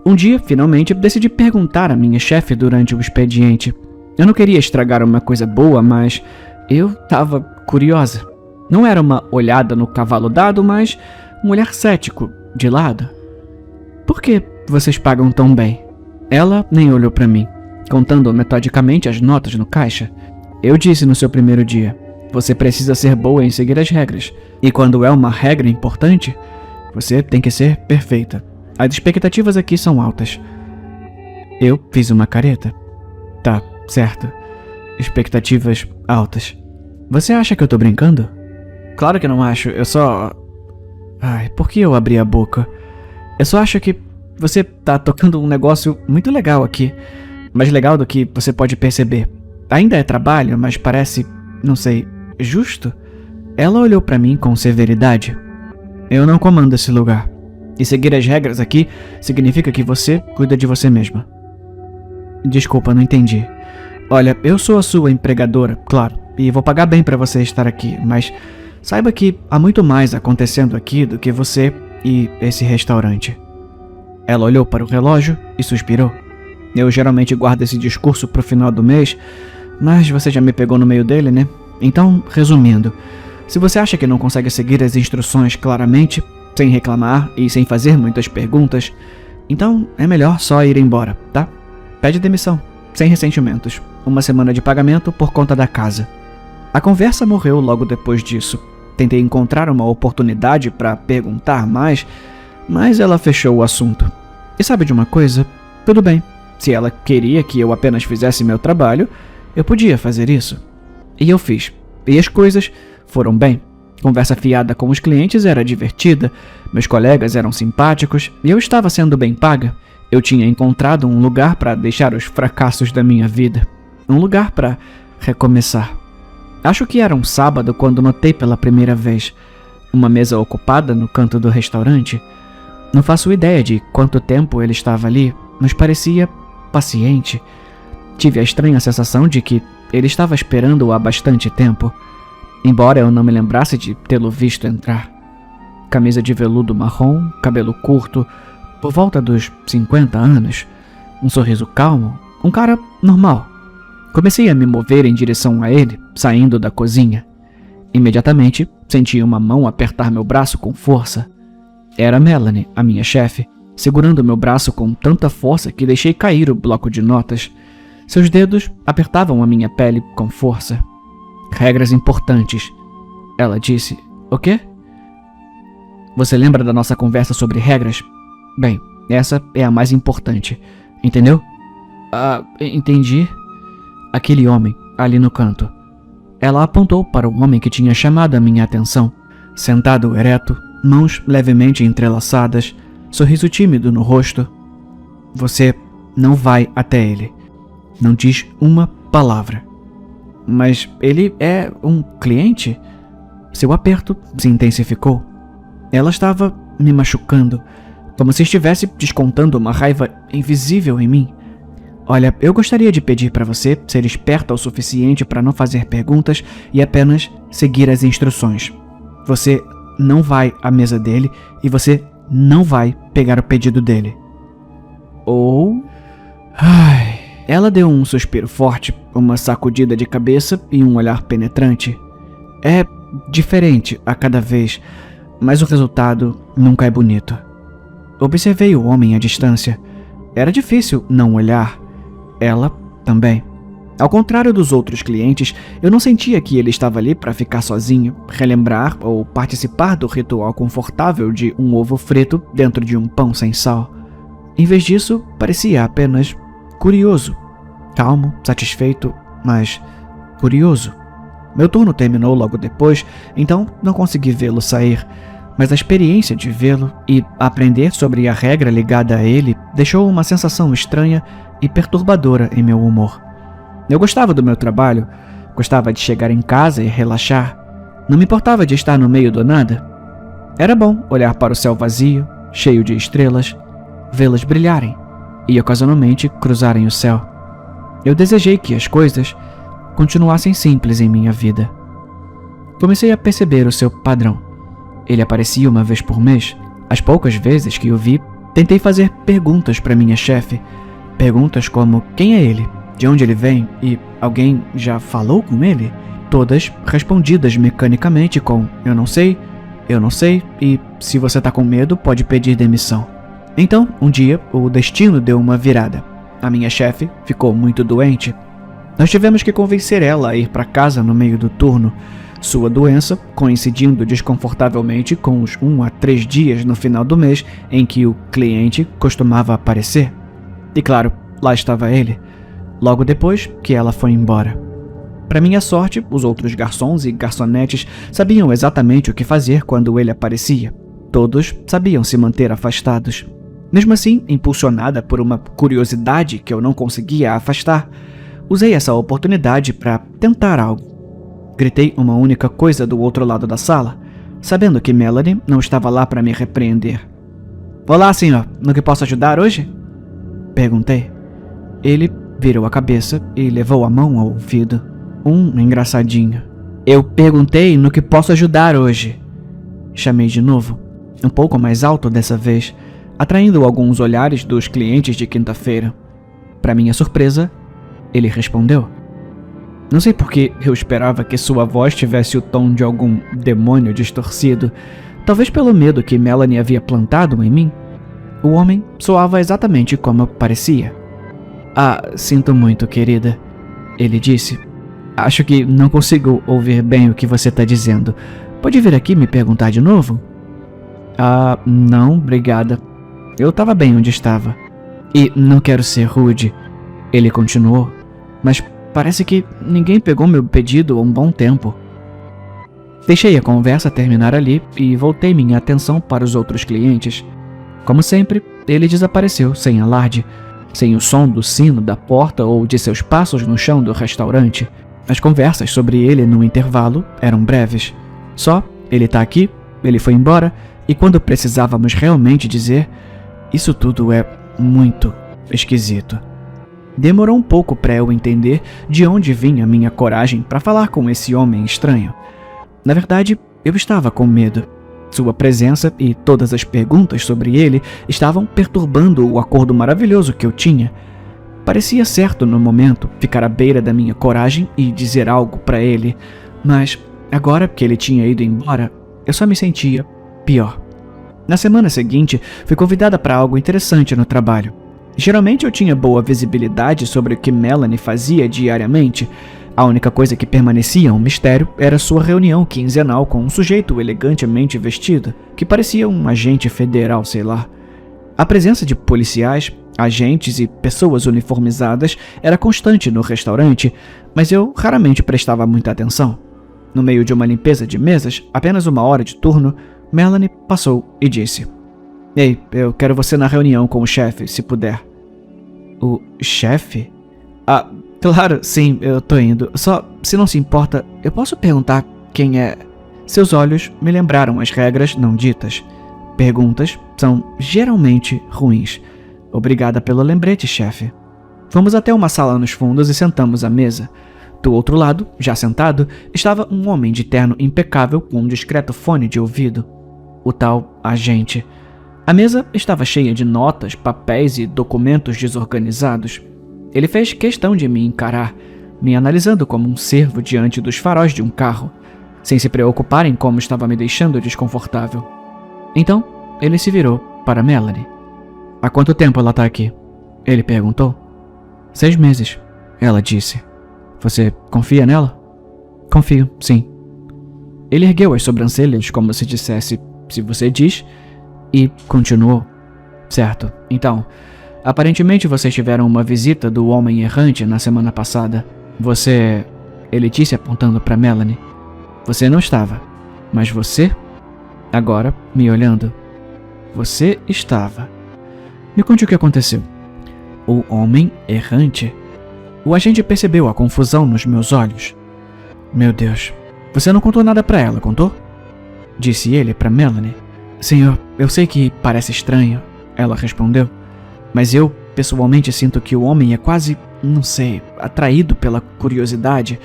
Um dia, finalmente, decidi perguntar à minha chefe durante o expediente. Eu não queria estragar uma coisa boa, mas eu estava curiosa. Não era uma olhada no cavalo dado, mas um olhar cético, de lado. Por que vocês pagam tão bem? Ela nem olhou para mim, contando metodicamente as notas no caixa. Eu disse no seu primeiro dia, você precisa ser boa em seguir as regras. E quando é uma regra importante, você tem que ser perfeita. As expectativas aqui são altas. Eu fiz uma careta. Tá, certo. Expectativas altas. Você acha que eu tô brincando? Claro que não acho, eu só... Ai, por que eu abri a boca? Eu só acho que você tá tocando um negócio muito legal aqui. Mais legal do que você pode perceber. Ainda é trabalho, mas parece, não sei, justo? Ela olhou pra mim com severidade. Eu não comando esse lugar. E seguir as regras aqui significa que você cuida de você mesma. Desculpa, não entendi. Olha, eu sou a sua empregadora, claro, e vou pagar bem pra você estar aqui, mas saiba que há muito mais acontecendo aqui do que você e esse restaurante. Ela olhou para o relógio e suspirou. Eu geralmente guardo esse discurso pro final do mês, mas você já me pegou no meio dele, né? Então, resumindo, se você acha que não consegue seguir as instruções claramente, sem reclamar e sem fazer muitas perguntas, então é melhor só ir embora, tá? Pede demissão, sem ressentimentos. 1 semana de pagamento por conta da casa. A conversa morreu logo depois disso. Tentei encontrar uma oportunidade para perguntar mais, mas ela fechou o assunto. E sabe de uma coisa? Tudo bem. Se ela queria que eu apenas fizesse meu trabalho, eu podia fazer isso. E eu fiz. E as coisas foram bem. Conversa fiada com os clientes era divertida, meus colegas eram simpáticos e eu estava sendo bem paga. Eu tinha encontrado um lugar para deixar os fracassos da minha vida. Um lugar para recomeçar. Acho que era um sábado quando notei pela primeira vez uma mesa ocupada no canto do restaurante. Não faço ideia de quanto tempo ele estava ali, mas parecia paciente. Tive a estranha sensação de que ele estava esperando-o há bastante tempo, embora eu não me lembrasse de tê-lo visto entrar. Camisa de veludo marrom, cabelo curto, por volta dos 50 anos, um sorriso calmo, um cara normal. Comecei a me mover em direção a ele, saindo da cozinha. Imediatamente, senti uma mão apertar meu braço com força. Era Melanie, a minha chefe, segurando meu braço com tanta força que deixei cair o bloco de notas. Seus dedos apertavam a minha pele com força. Regras importantes. Ela disse, o quê? Você lembra da nossa conversa sobre regras? Bem, essa é a mais importante. Entendeu? Entendi. Aquele homem, ali no canto. Ela apontou para o homem que tinha chamado a minha atenção. Sentado ereto, mãos levemente entrelaçadas, sorriso tímido no rosto. Você não vai até ele. Não diz uma palavra. Mas ele é um cliente? Seu aperto se intensificou. Ela estava me machucando, como se estivesse descontando uma raiva invisível em mim. Olha, eu gostaria de pedir para você ser esperta o suficiente para não fazer perguntas e apenas seguir as instruções. Você não vai à mesa dele e você não vai pegar o pedido dele. Ou... Ela deu um suspiro forte, uma sacudida de cabeça e um olhar penetrante. É diferente a cada vez, mas o resultado nunca é bonito. Observei o homem à distância. Era difícil não olhar. Ela também. Ao contrário dos outros clientes, eu não sentia que ele estava ali para ficar sozinho, relembrar ou participar do ritual confortável de um ovo frito dentro de um pão sem sal. Em vez disso, parecia apenas curioso. Calmo, satisfeito, mas curioso. Meu turno terminou logo depois, então não consegui vê-lo sair, mas a experiência de vê-lo e aprender sobre a regra ligada a ele deixou uma sensação estranha e perturbadora em meu humor. Eu gostava do meu trabalho, gostava de chegar em casa e relaxar. Não me importava de estar no meio do nada. Era bom olhar para o céu vazio, cheio de estrelas, vê-las brilharem. e ocasionalmente cruzarem o céu. Eu desejei que as coisas continuassem simples em minha vida. Comecei a perceber o seu padrão. Ele aparecia uma vez por mês. As poucas vezes que o vi, tentei fazer perguntas para minha chefe. Perguntas como: quem é ele? De onde ele vem? E alguém já falou com ele? Todas respondidas mecanicamente com: eu não sei e se você tá com medo, pode pedir demissão. Então, um dia, o destino deu uma virada. A minha chefe ficou muito doente. Nós tivemos que convencer ela a ir para casa no meio do turno. Sua doença coincidindo desconfortavelmente com os 1 a 3 dias no final do mês em que o cliente costumava aparecer. E claro, lá estava ele, logo depois que ela foi embora. Para minha sorte, os outros garçons e garçonetes sabiam exatamente o que fazer quando ele aparecia. Todos sabiam se manter afastados. Mesmo assim, impulsionada por uma curiosidade que eu não conseguia afastar, usei essa oportunidade para tentar algo. Gritei uma única coisa do outro lado da sala, sabendo que Melanie não estava lá para me repreender. Olá, senhor, no que posso ajudar hoje? Perguntei. Ele virou a cabeça e levou a mão ao ouvido. Engraçadinho. Eu perguntei no que posso ajudar hoje. Chamei de novo, um pouco mais alto dessa vez, atraindo alguns olhares dos clientes de quinta-feira. Para minha surpresa, ele respondeu. Não sei por que eu esperava que sua voz tivesse o tom de algum demônio distorcido, talvez pelo medo que Melanie havia plantado em mim. O homem soava exatamente como parecia. Ah, sinto muito, querida, ele disse. Acho que não consigo ouvir bem o que você está dizendo. Pode vir aqui me perguntar de novo? Ah, não, obrigada. Eu estava bem onde estava. E não quero ser rude, ele continuou, mas parece que ninguém pegou meu pedido há um bom tempo. Deixei a conversa terminar ali e voltei minha atenção para os outros clientes. Como sempre, ele desapareceu sem alarde, sem o som do sino da porta ou de seus passos no chão do restaurante. As conversas sobre ele no intervalo eram breves. Só, ele tá aqui, ele foi embora, e quando precisávamos realmente dizer, isso tudo é muito esquisito. Demorou um pouco para eu entender de onde vinha minha coragem para falar com esse homem estranho. Na verdade, eu estava com medo. Sua presença e todas as perguntas sobre ele estavam perturbando o acordo maravilhoso que eu tinha. Parecia certo no momento ficar à beira da minha coragem e dizer algo para ele, mas agora que ele tinha ido embora, eu só me sentia pior. Na semana seguinte, fui convidada para algo interessante no trabalho. Geralmente eu tinha boa visibilidade sobre o que Melanie fazia diariamente. A única coisa que permanecia um mistério era sua reunião quinzenal com um sujeito elegantemente vestido, que parecia um agente federal, sei lá. A presença de policiais, agentes e pessoas uniformizadas era constante no restaurante, mas eu raramente prestava muita atenção. No meio de uma limpeza de mesas, apenas 1 hora de turno, Melanie passou e disse: Ei, eu quero você na reunião com o chefe, se puder. O chefe? Ah, claro, sim, eu tô indo. Só, se não se importa, eu posso perguntar quem é? Seus olhos me lembraram as regras não ditas. Perguntas são geralmente ruins. Obrigada pelo lembrete, chefe. Fomos até uma sala nos fundos e sentamos à mesa. Do outro lado, já sentado, estava um homem de terno impecável com um discreto fone de ouvido. O tal agente. A mesa estava cheia de notas, papéis e documentos desorganizados. Ele fez questão de me encarar, me analisando como um cervo diante dos faróis de um carro, sem se preocupar em como estava me deixando desconfortável. Então, ele se virou para Melanie. Há quanto tempo ela está aqui? Ele perguntou. 6 meses, ela disse. Você confia nela? Confio, sim. Ele ergueu as sobrancelhas como se dissesse, se você diz, e continuou. Certo, então, aparentemente vocês tiveram uma visita do homem errante na semana passada. Você... Ele disse apontando para Melanie. Você não estava, mas você... Agora, me olhando. Você estava. Me conte o que aconteceu. O homem errante? O agente percebeu a confusão nos meus olhos. Meu Deus, você não contou nada para ela, contou? Disse ele para Melanie. Senhor, eu sei que parece estranho, ela respondeu, mas eu pessoalmente sinto que o homem é quase, não sei, atraído pela curiosidade.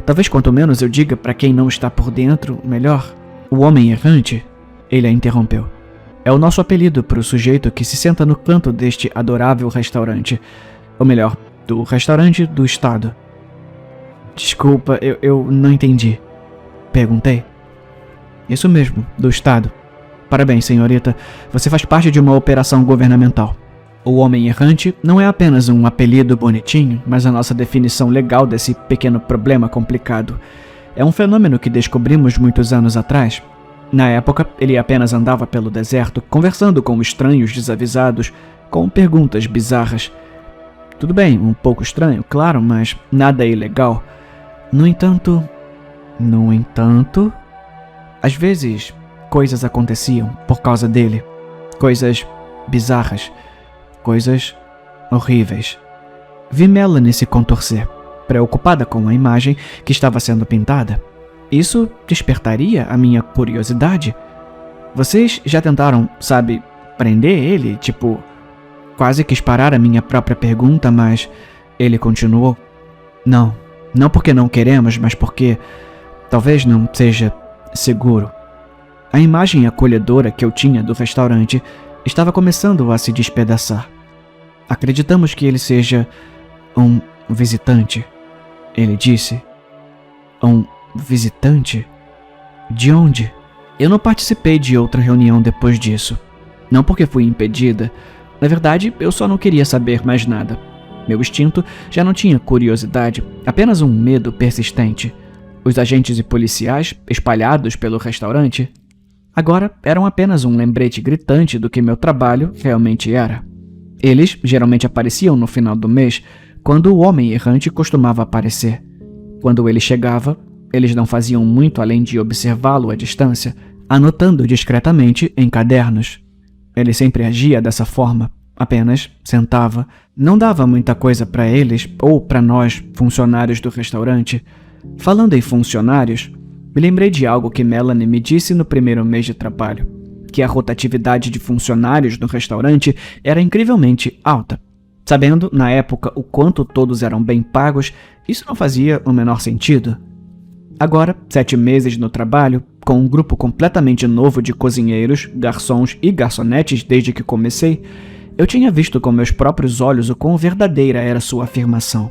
Talvez quanto menos eu diga para quem não está por dentro, melhor. O homem errante, ele a interrompeu. É o nosso apelido para o sujeito que se senta no canto deste adorável restaurante. Ou melhor, do restaurante do estado. Desculpa, eu não entendi. Perguntei. Isso mesmo, do estado. Parabéns, senhorita. Você faz parte de uma operação governamental. O homem errante não é apenas um apelido bonitinho, mas a nossa definição legal desse pequeno problema complicado. É um fenômeno que descobrimos muitos anos atrás. Na época, ele apenas andava pelo deserto, conversando com estranhos desavisados, com perguntas bizarras. Tudo bem, um pouco estranho, claro, mas nada ilegal. No entanto, às vezes, coisas aconteciam por causa dele. Coisas bizarras. Coisas horríveis. Vi Melanie se contorcer, preocupada com a imagem que estava sendo pintada. Isso despertaria a minha curiosidade. Vocês já tentaram, sabe, prender ele? Tipo, quase quis parar a minha própria pergunta, mas ele continuou. Não porque não queremos, mas porque talvez não seja seguro. A imagem acolhedora que eu tinha do restaurante estava começando a se despedaçar. Acreditamos que ele seja um visitante, ele disse. Um visitante? De onde? Eu não participei de outra reunião depois disso. Não porque fui impedida. Na verdade, eu só não queria saber mais nada. Meu instinto já não tinha curiosidade, apenas um medo persistente. Os agentes e policiais, espalhados pelo restaurante, agora eram apenas um lembrete gritante do que meu trabalho realmente era. Eles geralmente apareciam no final do mês, quando o homem errante costumava aparecer. Quando ele chegava, eles não faziam muito além de observá-lo à distância, anotando discretamente em cadernos. Ele sempre agia dessa forma, apenas sentava, não dava muita coisa para eles ou para nós, funcionários do restaurante. Falando em funcionários, me lembrei de algo que Melanie me disse no primeiro mês de trabalho, que a rotatividade de funcionários no restaurante era incrivelmente alta. Sabendo, na época, o quanto todos eram bem pagos, isso não fazia o menor sentido. Agora, 7 meses no trabalho, com um grupo completamente novo de cozinheiros, garçons e garçonetes desde que comecei, eu tinha visto com meus próprios olhos o quão verdadeira era sua afirmação.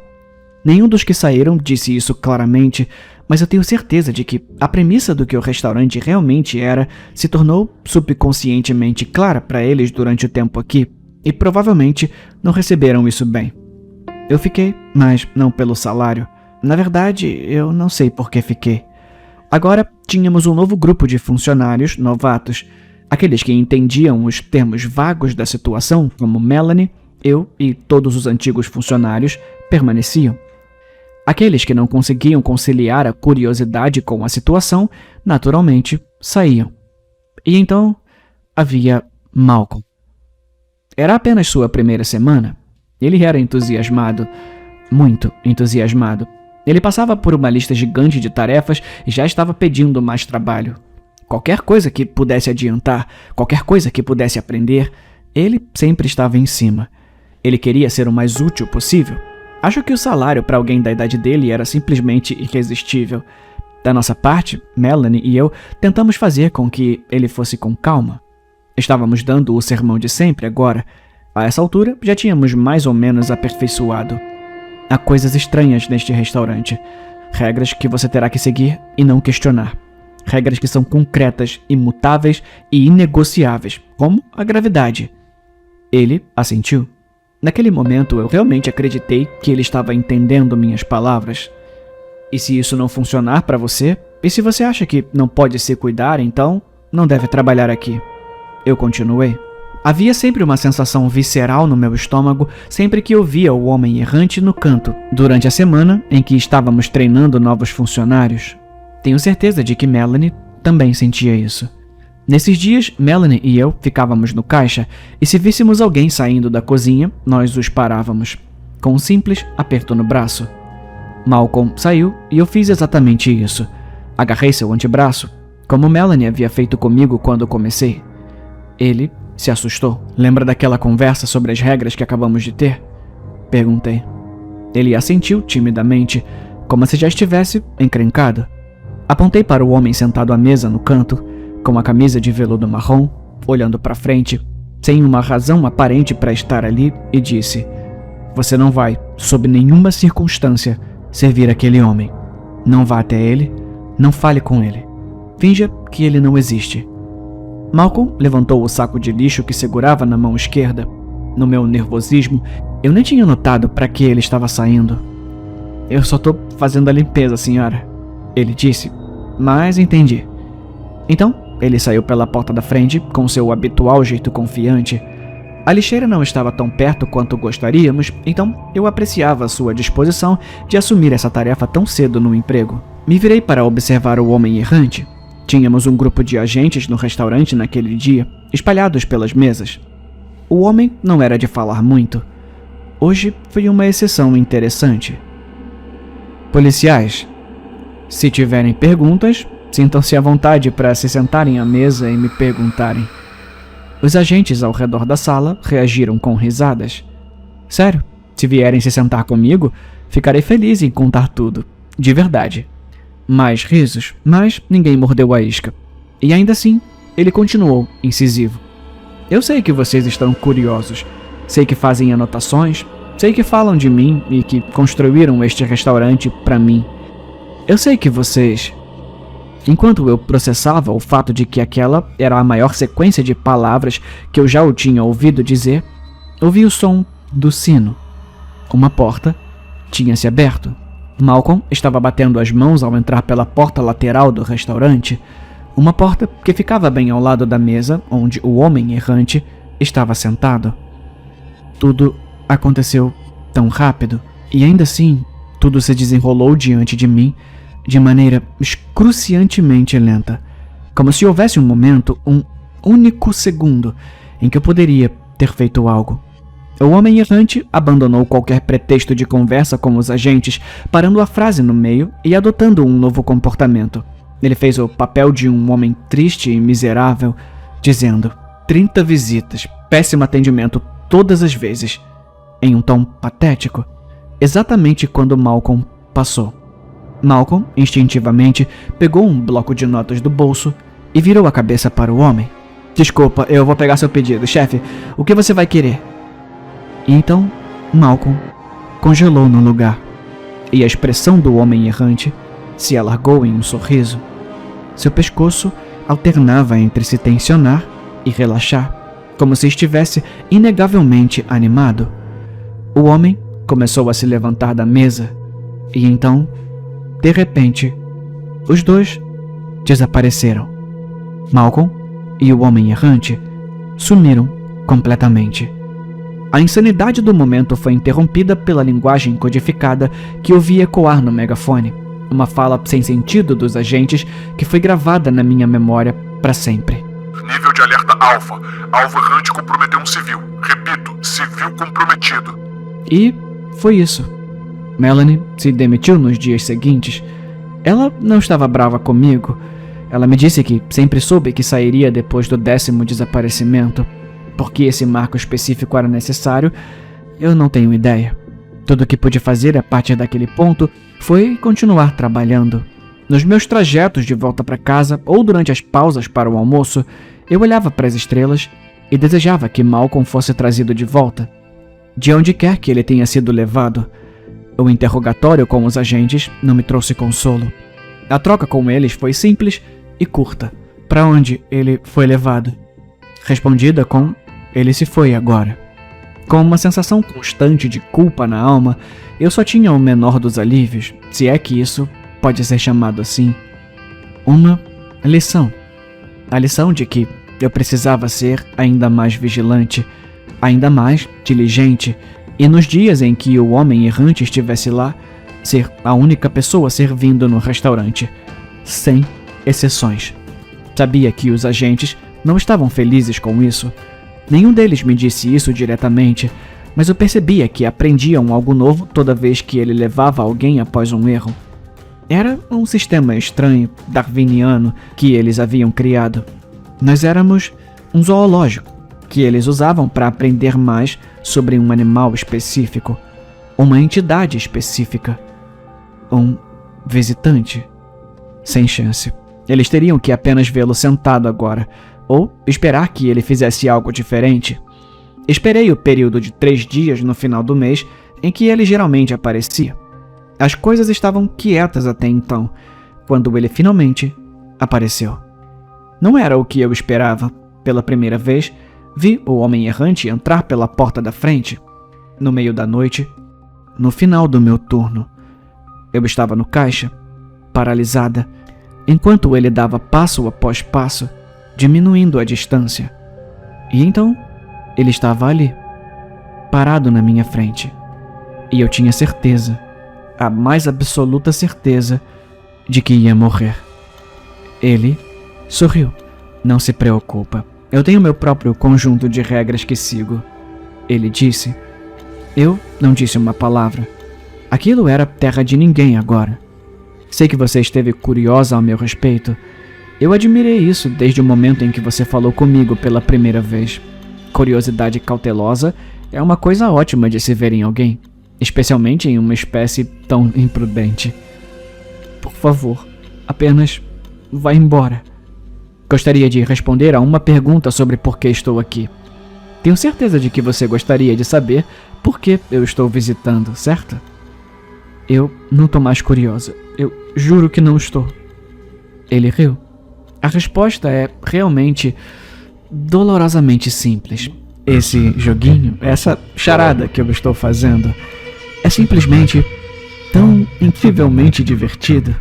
Nenhum dos que saíram disse isso claramente, mas eu tenho certeza de que a premissa do que o restaurante realmente era se tornou subconscientemente clara para eles durante o tempo aqui, e provavelmente não receberam isso bem. Eu fiquei, mas não pelo salário. Na verdade, eu não sei por que fiquei. Agora tínhamos um novo grupo de funcionários novatos, aqueles que entendiam os termos vagos da situação, como Melanie, eu e todos os antigos funcionários permaneciam. Aqueles que não conseguiam conciliar a curiosidade com a situação, naturalmente, saíam. E então havia Malcolm. Era apenas sua primeira semana. Ele era entusiasmado, muito entusiasmado. Ele passava por uma lista gigante de tarefas e já estava pedindo mais trabalho. Qualquer coisa que pudesse adiantar, qualquer coisa que pudesse aprender, ele sempre estava em cima. Ele queria ser o mais útil possível. Acho que o salário para alguém da idade dele era simplesmente irresistível. Da nossa parte, Melanie e eu tentamos fazer com que ele fosse com calma. Estávamos dando o sermão de sempre agora. A essa altura, já tínhamos mais ou menos aperfeiçoado. Há coisas estranhas neste restaurante. Regras que você terá que seguir e não questionar. Regras que são concretas, imutáveis e inegociáveis, como a gravidade. Ele assentiu. Naquele momento, eu realmente acreditei que ele estava entendendo minhas palavras. E se isso não funcionar para você, e se você acha que não pode se cuidar, então não deve trabalhar aqui. Eu continuei. Havia sempre uma sensação visceral no meu estômago sempre que eu via o homem errante no canto, durante a semana em que estávamos treinando novos funcionários. Tenho certeza de que Melanie também sentia isso. Nesses dias, Melanie e eu ficávamos no caixa e se víssemos alguém saindo da cozinha, nós os parávamos, com um simples aperto no braço. Malcolm saiu e eu fiz exatamente isso. Agarrei seu antebraço, como Melanie havia feito comigo quando comecei. Ele Se assustou. Lembra daquela conversa sobre as regras que acabamos de ter? Perguntei. Ele assentiu timidamente, como se já estivesse encrencado. Apontei para o homem sentado à mesa no canto, com a camisa de veludo marrom, olhando para frente, sem uma razão aparente para estar ali, e disse: "Você não vai, sob nenhuma circunstância, servir aquele homem. Não vá até ele, não fale com ele. Finja que ele não existe." Malcolm levantou o saco de lixo que segurava na mão esquerda. No meu nervosismo, eu nem tinha notado para que ele estava saindo. "Eu só tô fazendo a limpeza, senhora," ele disse, mas entendi. Então, ele saiu pela porta da frente com seu habitual jeito confiante. A lixeira não estava tão perto quanto gostaríamos, então eu apreciava sua disposição de assumir essa tarefa tão cedo no emprego. Me virei para observar o homem errante. Tínhamos um grupo de agentes no restaurante naquele dia, espalhados pelas mesas. O homem não era de falar muito. Hoje foi uma exceção interessante. "Policiais, se tiverem perguntas, sintam-se à vontade para se sentarem à mesa e me perguntarem." Os agentes ao redor da sala reagiram com risadas. "Sério, se vierem se sentar comigo, ficarei feliz em contar tudo, de verdade." Mais risos, mas ninguém mordeu a isca. E ainda assim, ele continuou incisivo. "Eu sei que vocês estão curiosos. Sei que fazem anotações. Sei que falam de mim e que construíram este restaurante para mim. Eu sei que vocês..." Enquanto eu processava o fato de que aquela era a maior sequência de palavras que eu já o tinha ouvido dizer, ouvi o som do sino. Uma porta tinha se aberto. Malcolm estava batendo as mãos ao entrar pela porta lateral do restaurante, uma porta que ficava bem ao lado da mesa onde o homem errante estava sentado. Tudo aconteceu tão rápido, e ainda assim, tudo se desenrolou diante de mim de maneira excruciantemente lenta, como se houvesse um momento, um único segundo, em que eu poderia ter feito algo. O homem errante abandonou qualquer pretexto de conversa com os agentes, parando a frase no meio e adotando um novo comportamento. Ele fez o papel de um homem triste e miserável, dizendo: 30 visitas, péssimo atendimento todas as vezes, em um tom patético, exatamente quando Malcolm passou. Malcolm, instintivamente, pegou um bloco de notas do bolso e virou a cabeça para o homem. "Desculpa, eu vou pegar seu pedido, chefe. O que você vai querer?" E então, Malcolm congelou no lugar, e a expressão do homem errante se alargou em um sorriso. Seu pescoço alternava entre se tensionar e relaxar, como se estivesse inegavelmente animado. O homem começou a se levantar da mesa, e então, de repente, os dois desapareceram. Malcolm e o homem errante sumiram completamente. A insanidade do momento foi interrompida pela linguagem codificada que ouvi ecoar no megafone, uma fala sem sentido dos agentes que foi gravada na minha memória para sempre. "Nível de alerta alfa. Alvo errante comprometeu um civil. Repito, civil comprometido." E foi isso. Melanie se demitiu nos dias seguintes. Ela não estava brava comigo. Ela me disse que sempre soube que sairia depois do 10º desaparecimento. Por que esse marco específico era necessário, eu não tenho ideia. Tudo o que pude fazer a partir daquele ponto foi continuar trabalhando. Nos meus trajetos de volta para casa ou durante as pausas para o almoço, eu olhava para as estrelas e desejava que Malcolm fosse trazido de volta. De onde quer que ele tenha sido levado, o interrogatório com os agentes não me trouxe consolo. A troca com eles foi simples e curta. Para onde ele foi levado? Respondida com: ele se foi agora. Com uma sensação constante de culpa na alma, eu só tinha o menor dos alívios, se é que isso pode ser chamado assim. Uma lição. A lição de que eu precisava ser ainda mais vigilante, ainda mais diligente, e nos dias em que o homem errante estivesse lá, ser a única pessoa servindo no restaurante, sem exceções. Sabia que os agentes não estavam felizes com isso. Nenhum deles me disse isso diretamente, mas eu percebia que aprendiam algo novo toda vez que ele levava alguém após um erro. Era um sistema estranho, darwiniano, que eles haviam criado. Nós éramos um zoológico, que eles usavam para aprender mais sobre um animal específico, uma entidade específica, um visitante. Sem chance. Eles teriam que apenas vê-lo sentado agora, ou esperar que ele fizesse algo diferente. Esperei o período de 3 dias no final do mês em que ele geralmente aparecia. As coisas estavam quietas até então, quando ele finalmente apareceu. Não era o que eu esperava. Pela primeira vez, vi o homem errante entrar pela porta da frente. No meio da noite, no final do meu turno, eu estava no caixa, paralisada, enquanto ele dava passo após passo, diminuindo a distância. E então, ele estava ali, parado na minha frente. E eu tinha certeza, a mais absoluta certeza, de que ia morrer. Ele sorriu. Não se preocupa. Eu tenho meu próprio conjunto de regras que sigo. Ele disse. Eu não disse uma palavra. Aquilo era terra de ninguém agora. Sei que você esteve curiosa ao meu respeito. Eu admirei isso desde o momento em que você falou comigo pela primeira vez. Curiosidade cautelosa é uma coisa ótima de se ver em alguém, especialmente em uma espécie tão imprudente. Por favor, apenas vá embora. Gostaria de responder a uma pergunta sobre por que estou aqui. Tenho certeza de que você gostaria de saber por que eu estou visitando, certo? Eu não estou mais curiosa. Eu juro que não estou. Ele riu. A resposta é realmente dolorosamente simples. Esse joguinho, essa charada que eu estou fazendo, é simplesmente tão incrivelmente divertido.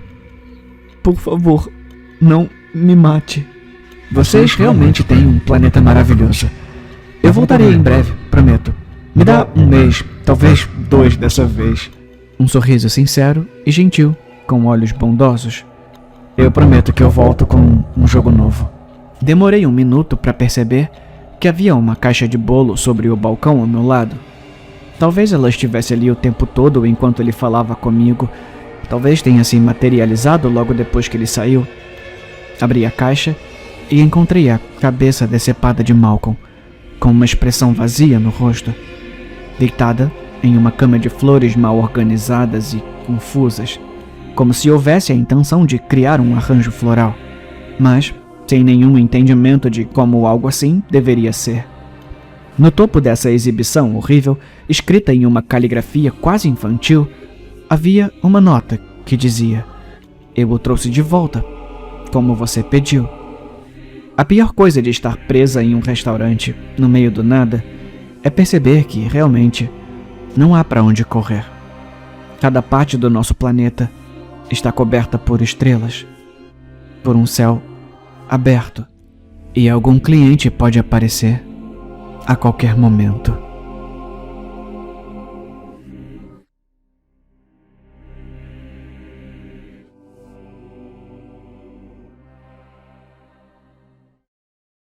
Por favor, não me mate. Vocês realmente têm um planeta maravilhoso. Eu voltarei em breve, prometo. Me dá um mês, talvez 2 dessa vez. Um sorriso sincero e gentil, com olhos bondosos. Eu prometo que eu volto com um jogo novo. Demorei 1 minuto para perceber que havia uma caixa de bolo sobre o balcão ao meu lado. Talvez ela estivesse ali o tempo todo enquanto ele falava comigo. Talvez tenha se materializado logo depois que ele saiu. Abri a caixa e encontrei a cabeça decepada de Malcolm, com uma expressão vazia no rosto, deitada em uma cama de flores mal organizadas e confusas, como se houvesse a intenção de criar um arranjo floral, mas sem nenhum entendimento de como algo assim deveria ser. No topo dessa exibição horrível, escrita em uma caligrafia quase infantil, havia uma nota que dizia: "Eu o trouxe de volta, como você pediu." A pior coisa de estar presa em um restaurante, no meio do nada, é perceber que, realmente, não há para onde correr. Cada parte do nosso planeta está coberta por estrelas, por um céu aberto, e algum cliente pode aparecer a qualquer momento.